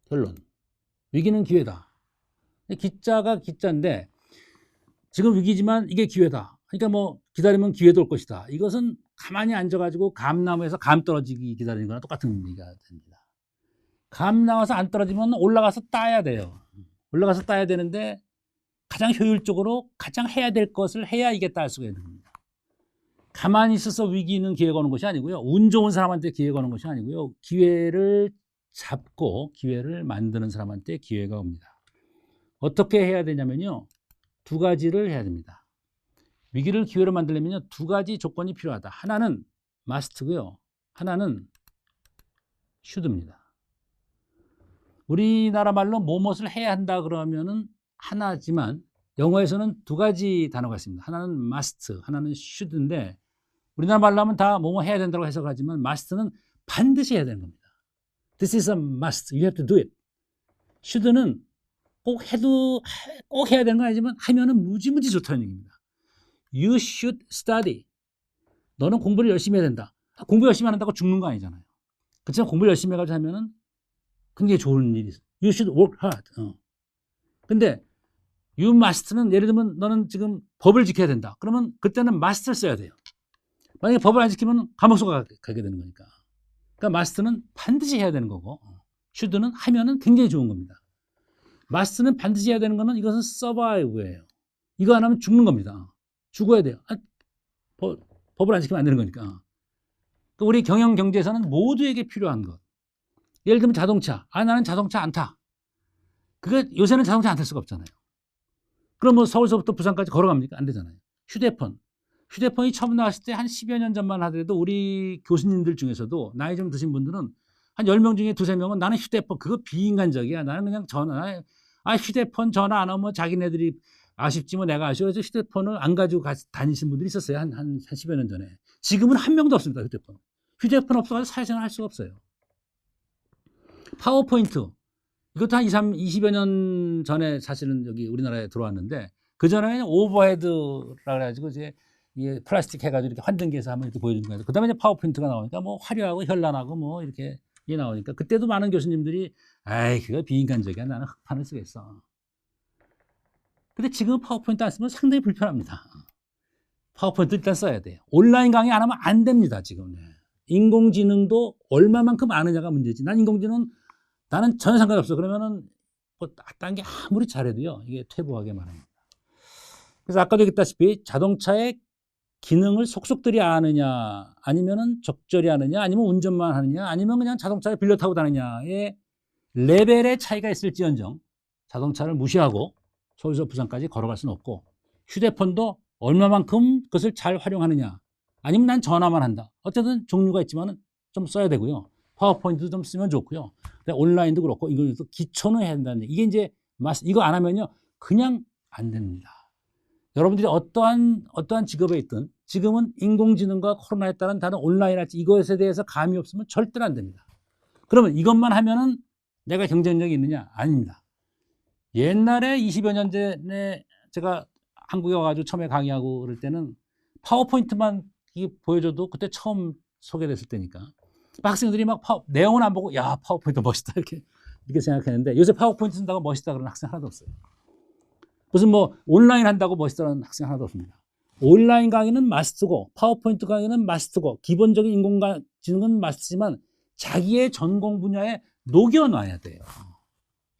A: 결론. 위기는 기회다. 기자가 기자인데 지금 위기지만 이게 기회다. 그러니까 뭐 기다리면 기회도 올 것이다. 이것은 가만히 앉아가지고 감나무에서 감 떨어지기 기다리는 거랑 똑같은 얘기가 됩니다. 감 나와서 안 떨어지면 올라가서 따야 돼요. 올라가서 따야 되는데 가장 효율적으로 가장 해야 될 것을 해야 이게 딸 수가 있는 겁니다. 가만히 있어서 위기는 기회가 오는 것이 아니고요. 운 좋은 사람한테 기회가 오는 것이 아니고요. 기회를 잡고 기회를 만드는 사람한테 기회가 옵니다. 어떻게 해야 되냐면요. 두 가지를 해야 됩니다. 위기를 기회로 만들려면요. 두 가지 조건이 필요하다. 하나는 must고요. 하나는 should입니다. 우리나라 말로 무엇을 해야 한다 그러면은 하나지만 영어에서는 두 가지 단어가 있습니다. 하나는 must, 하나는 should인데 우리나라 말로 하면 다 뭐뭐 해야 된다고 해석하지만 must는 반드시 해야 되는 겁니다. This is a must. You have to do it. should는 꼭 해야 되는 건 아니지만 하면은 무지무지 좋다는 얘기입니다. You should study. 너는 공부를 열심히 해야 된다. 공부 열심히 한다고 죽는 거 아니잖아요. 그렇지만 공부를 열심히 해가지고 하면은 굉장히 좋은 일이 있어요. You should work hard. 근데 you must는 예를 들면 너는 지금 법을 지켜야 된다. 그러면 그때는 must를 써야 돼요. 만약에 법을 안 지키면 감옥 가게 되는 거니까. 그러니까 must는 반드시 해야 되는 거고 should는 하면은 굉장히 좋은 겁니다. must는 반드시 해야 되는 거는 이것은 survive예요. 이거 안 하면 죽는 겁니다. 죽어야 돼요. 법을 안 지키면 안 되는 거니까. 우리 경영 경제에서는 모두에게 필요한 것. 예를 들면 자동차. 나는 자동차 안 타. 그게 요새는 자동차 안 탈 수가 없잖아요. 그럼 뭐 서울서부터 부산까지 걸어갑니까? 안 되잖아요. 휴대폰이 처음 나왔을 때 한 10여 년 전만 하더라도 우리 교수님들 중에서도 나이 좀 드신 분들은 한 10명 중에 2~3명은 나는 휴대폰 그거 비인간적이야. 나는 그냥 휴대폰 전화 안 오면 자기네들이 아쉽지 뭐 내가 아쉬워. 그래서 휴대폰을 안 가지고 다니신 분들이 있었어요. 한 10여 년 전에. 지금은 한 명도 없습니다. 휴대폰 없어가지고 사회생활 할 수가 없어요. 파워포인트. 이것도 한 20여 년 전에 사실은 여기 우리나라에 들어왔는데 그전에는 오버헤드라 그래가지고 이제 플라스틱 해가지고 이렇게 환등기에서 한번 이렇게 보여주는 거예요. 그 다음에 이제 파워포인트가 나오니까 뭐 화려하고 현란하고 뭐 이렇게 나오니까 그때도 많은 교수님들이 그거 비인간적이야. 나는 흑판을 쓰겠어. 근데 지금 파워포인트 안 쓰면 상당히 불편합니다. 파워포인트 일단 써야 돼요. 온라인 강의 안 하면 안 됩니다. 지금. 인공지능도 얼마만큼 아느냐가 문제지. 나는 전혀 상관없어. 그러면은 뭐 딴 게 아무리 잘해도요. 이게 퇴보하게 마련입니다. 그래서 아까도 얘기했다시피 자동차의 기능을 속속들이 아느냐 아니면은 적절히 아느냐 아니면 운전만 하느냐 아니면 그냥 자동차에 빌려 타고 다니냐의 레벨의 차이가 있을지언정 자동차를 무시하고 서울에서 부산까지 걸어갈 수는 없고, 휴대폰도 얼마만큼 그것을 잘 활용하느냐, 아니면 난 전화만 한다. 어쨌든 종류가 있지만 좀 써야 되고요. 파워포인트도 좀 쓰면 좋고요. 온라인도 그렇고, 이것도 기초는 해야 된다는 얘기. 이게 이제 이거 안 하면요 그냥 안 됩니다. 여러분들이 어떠한 직업에 있든 지금은 인공지능과 코로나에 따른 다른 온라인 할지 이것에 대해서 감이 없으면 절대로 안 됩니다. 그러면 이것만 하면은 내가 경쟁력이 있느냐? 아닙니다. 옛날에 20여 년 전에 제가 한국에 와가지고 처음에 강의하고 그럴 때는 파워포인트만 보여줘도 그때 처음 소개됐을 때니까 학생들이 막 내용은 안 보고 야 파워포인트 멋있다 이렇게 생각했는데, 요새 파워포인트 쓴다고 멋있다 그러는 학생 하나도 없어요. 무슨 뭐 온라인 한다고 멋있다는 학생 하나도 없습니다. 온라인 강의는 마스트고 파워포인트 강의는 마스트고 기본적인 인공지능은 마스트지만 자기의 전공 분야에 녹여놔야 돼요.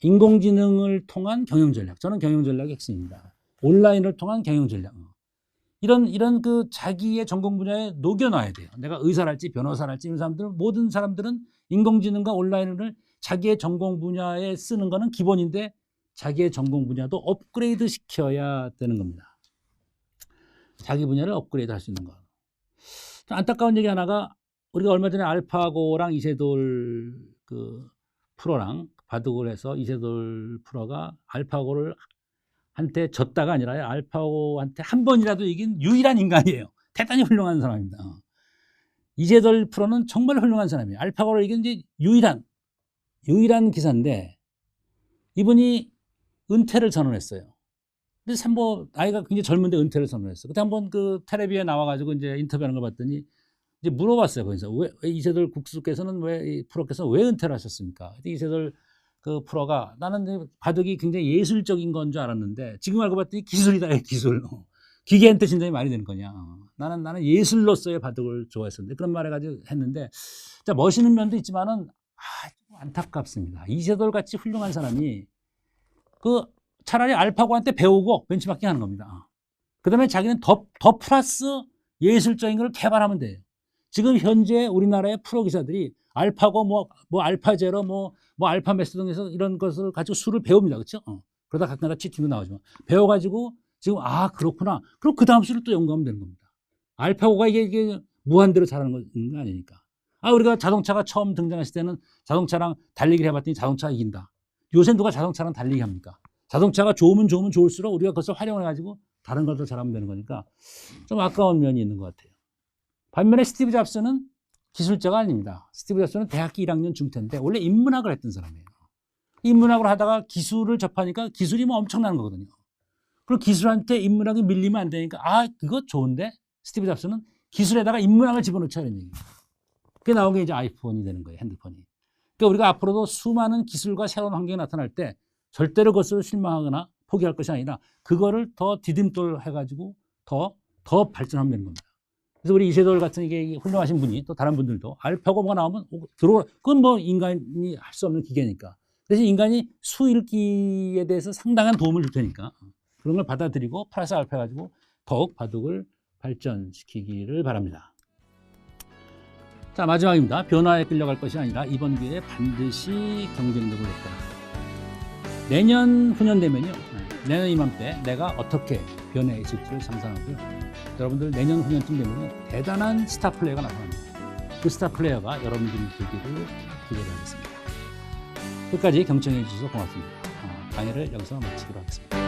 A: 인공지능을 통한 경영전략, 저는 경영전략이 핵심입니다. 온라인을 통한 경영전략, 이런 그 자기의 전공 분야에 녹여놔야 돼요. 내가 의사랄지 변호사랄지 이런 사람들은, 모든 사람들은 인공지능과 온라인을 자기의 전공 분야에 쓰는 거는 기본인데 자기의 전공 분야도 업그레이드 시켜야 되는 겁니다. 자기 분야를 업그레이드 할 수 있는 거. 안타까운 얘기 하나가, 우리가 얼마 전에 알파고랑 이세돌 그 프로랑 바둑을 해서 이세돌 프로가 알파고를 한테 졌다가 아니라 알파고한테 한 번이라도 이긴 유일한 인간이에요. 대단히 훌륭한 사람입니다. 이세돌 프로는 정말 훌륭한 사람이에요. 알파고를 이긴 이제 유일한 기사인데, 이분이 은퇴를 선언했어요. 근데 나이가 굉장히 젊은데 은퇴를 선언했어요. 그때 한번 그 텔레비에 나와가지고 이제 인터뷰하는 걸 봤더니 이제 물어봤어요. 거기서 왜 이세돌 국수께서는 프로께서는 왜 은퇴를 하셨습니까? 이세돌 그 프로가, 나는 바둑이 굉장히 예술적인 건 줄 알았는데 지금 알고 봤더니 기술이다, 기술. 기계한테 진정이 말이 되는 거냐. 나는 예술로서의 바둑을 좋아했었는데 그런 말 해가지고 했는데, 자, 멋있는 면도 있지만은 안타깝습니다. 이세돌 같이 훌륭한 사람이 차라리 알파고한테 배우고 벤치마킹 하는 겁니다. 그 다음에 자기는 더 플러스 예술적인 걸 개발하면 돼요. 지금 현재 우리나라의 프로 기사들이 알파고, 뭐 알파제로, 뭐 알파메스 등에서 이런 것을 가지고 수를 배웁니다. 그렇죠? 그러다 가끔가다 치팅도 나오지만 배워가지고 지금 그렇구나. 그럼 그 다음 수를 또 연구하면 되는 겁니다. 알파고가 이게 무한대로 잘하는 거 아니니까. 우리가 자동차가 처음 등장했을 때는 자동차랑 달리기를 해봤더니 자동차가 이긴다. 요새 누가 자동차랑 달리기 합니까? 자동차가 좋으면 좋을수록 우리가 그것을 활용을 해가지고 다른 것도 잘하면 되는 거니까 좀 아까운 면이 있는 것 같아요. 반면에 스티브 잡스는 기술자가 아닙니다. 스티브 잡스는 대학교 1학년 중퇴인데 원래 인문학을 했던 사람이에요. 인문학을 하다가 기술을 접하니까 기술이 엄청난 거거든요. 그리고 기술한테 인문학이 밀리면 안 되니까 그거 좋은데 스티브 잡스는 기술에다가 인문학을 집어넣자 이런 얘기예요. 그게 나온 게 이제 아이폰이 되는 거예요. 핸드폰이. 그러니까 우리가 앞으로도 수많은 기술과 새로운 환경이 나타날 때 절대로 그것을 실망하거나 포기할 것이 아니라 그거를 더 디딤돌 해가지고 더 발전하면 되는 겁니다. 그래서 우리 이세돌 같은 이게 훌륭하신 분이 또 다른 분들도 알파고 뭐가 나오면 그건 뭐 인간이 할 수 없는 기계니까. 대신 인간이 수 읽기에 대해서 상당한 도움을 줄 테니까 그런 걸 받아들이고 플러스 알파 해가지고 더욱 바둑을 발전시키기를 바랍니다. 자, 마지막입니다. 변화에 끌려갈 것이 아니라 이번 기회에 반드시 경쟁력을 높여라. 내년 후년 되면요, 내년 이맘때 내가 어떻게 변해 있을지를 상상하고요. 여러분들 내년 후년쯤 되면 대단한 스타 플레이어가 나타납니다. 그 스타 플레이어가 여러분들이 되기를 기대하겠습니다. 끝까지 경청해 주셔서 고맙습니다. 강의를 여기서 마치도록 하겠습니다.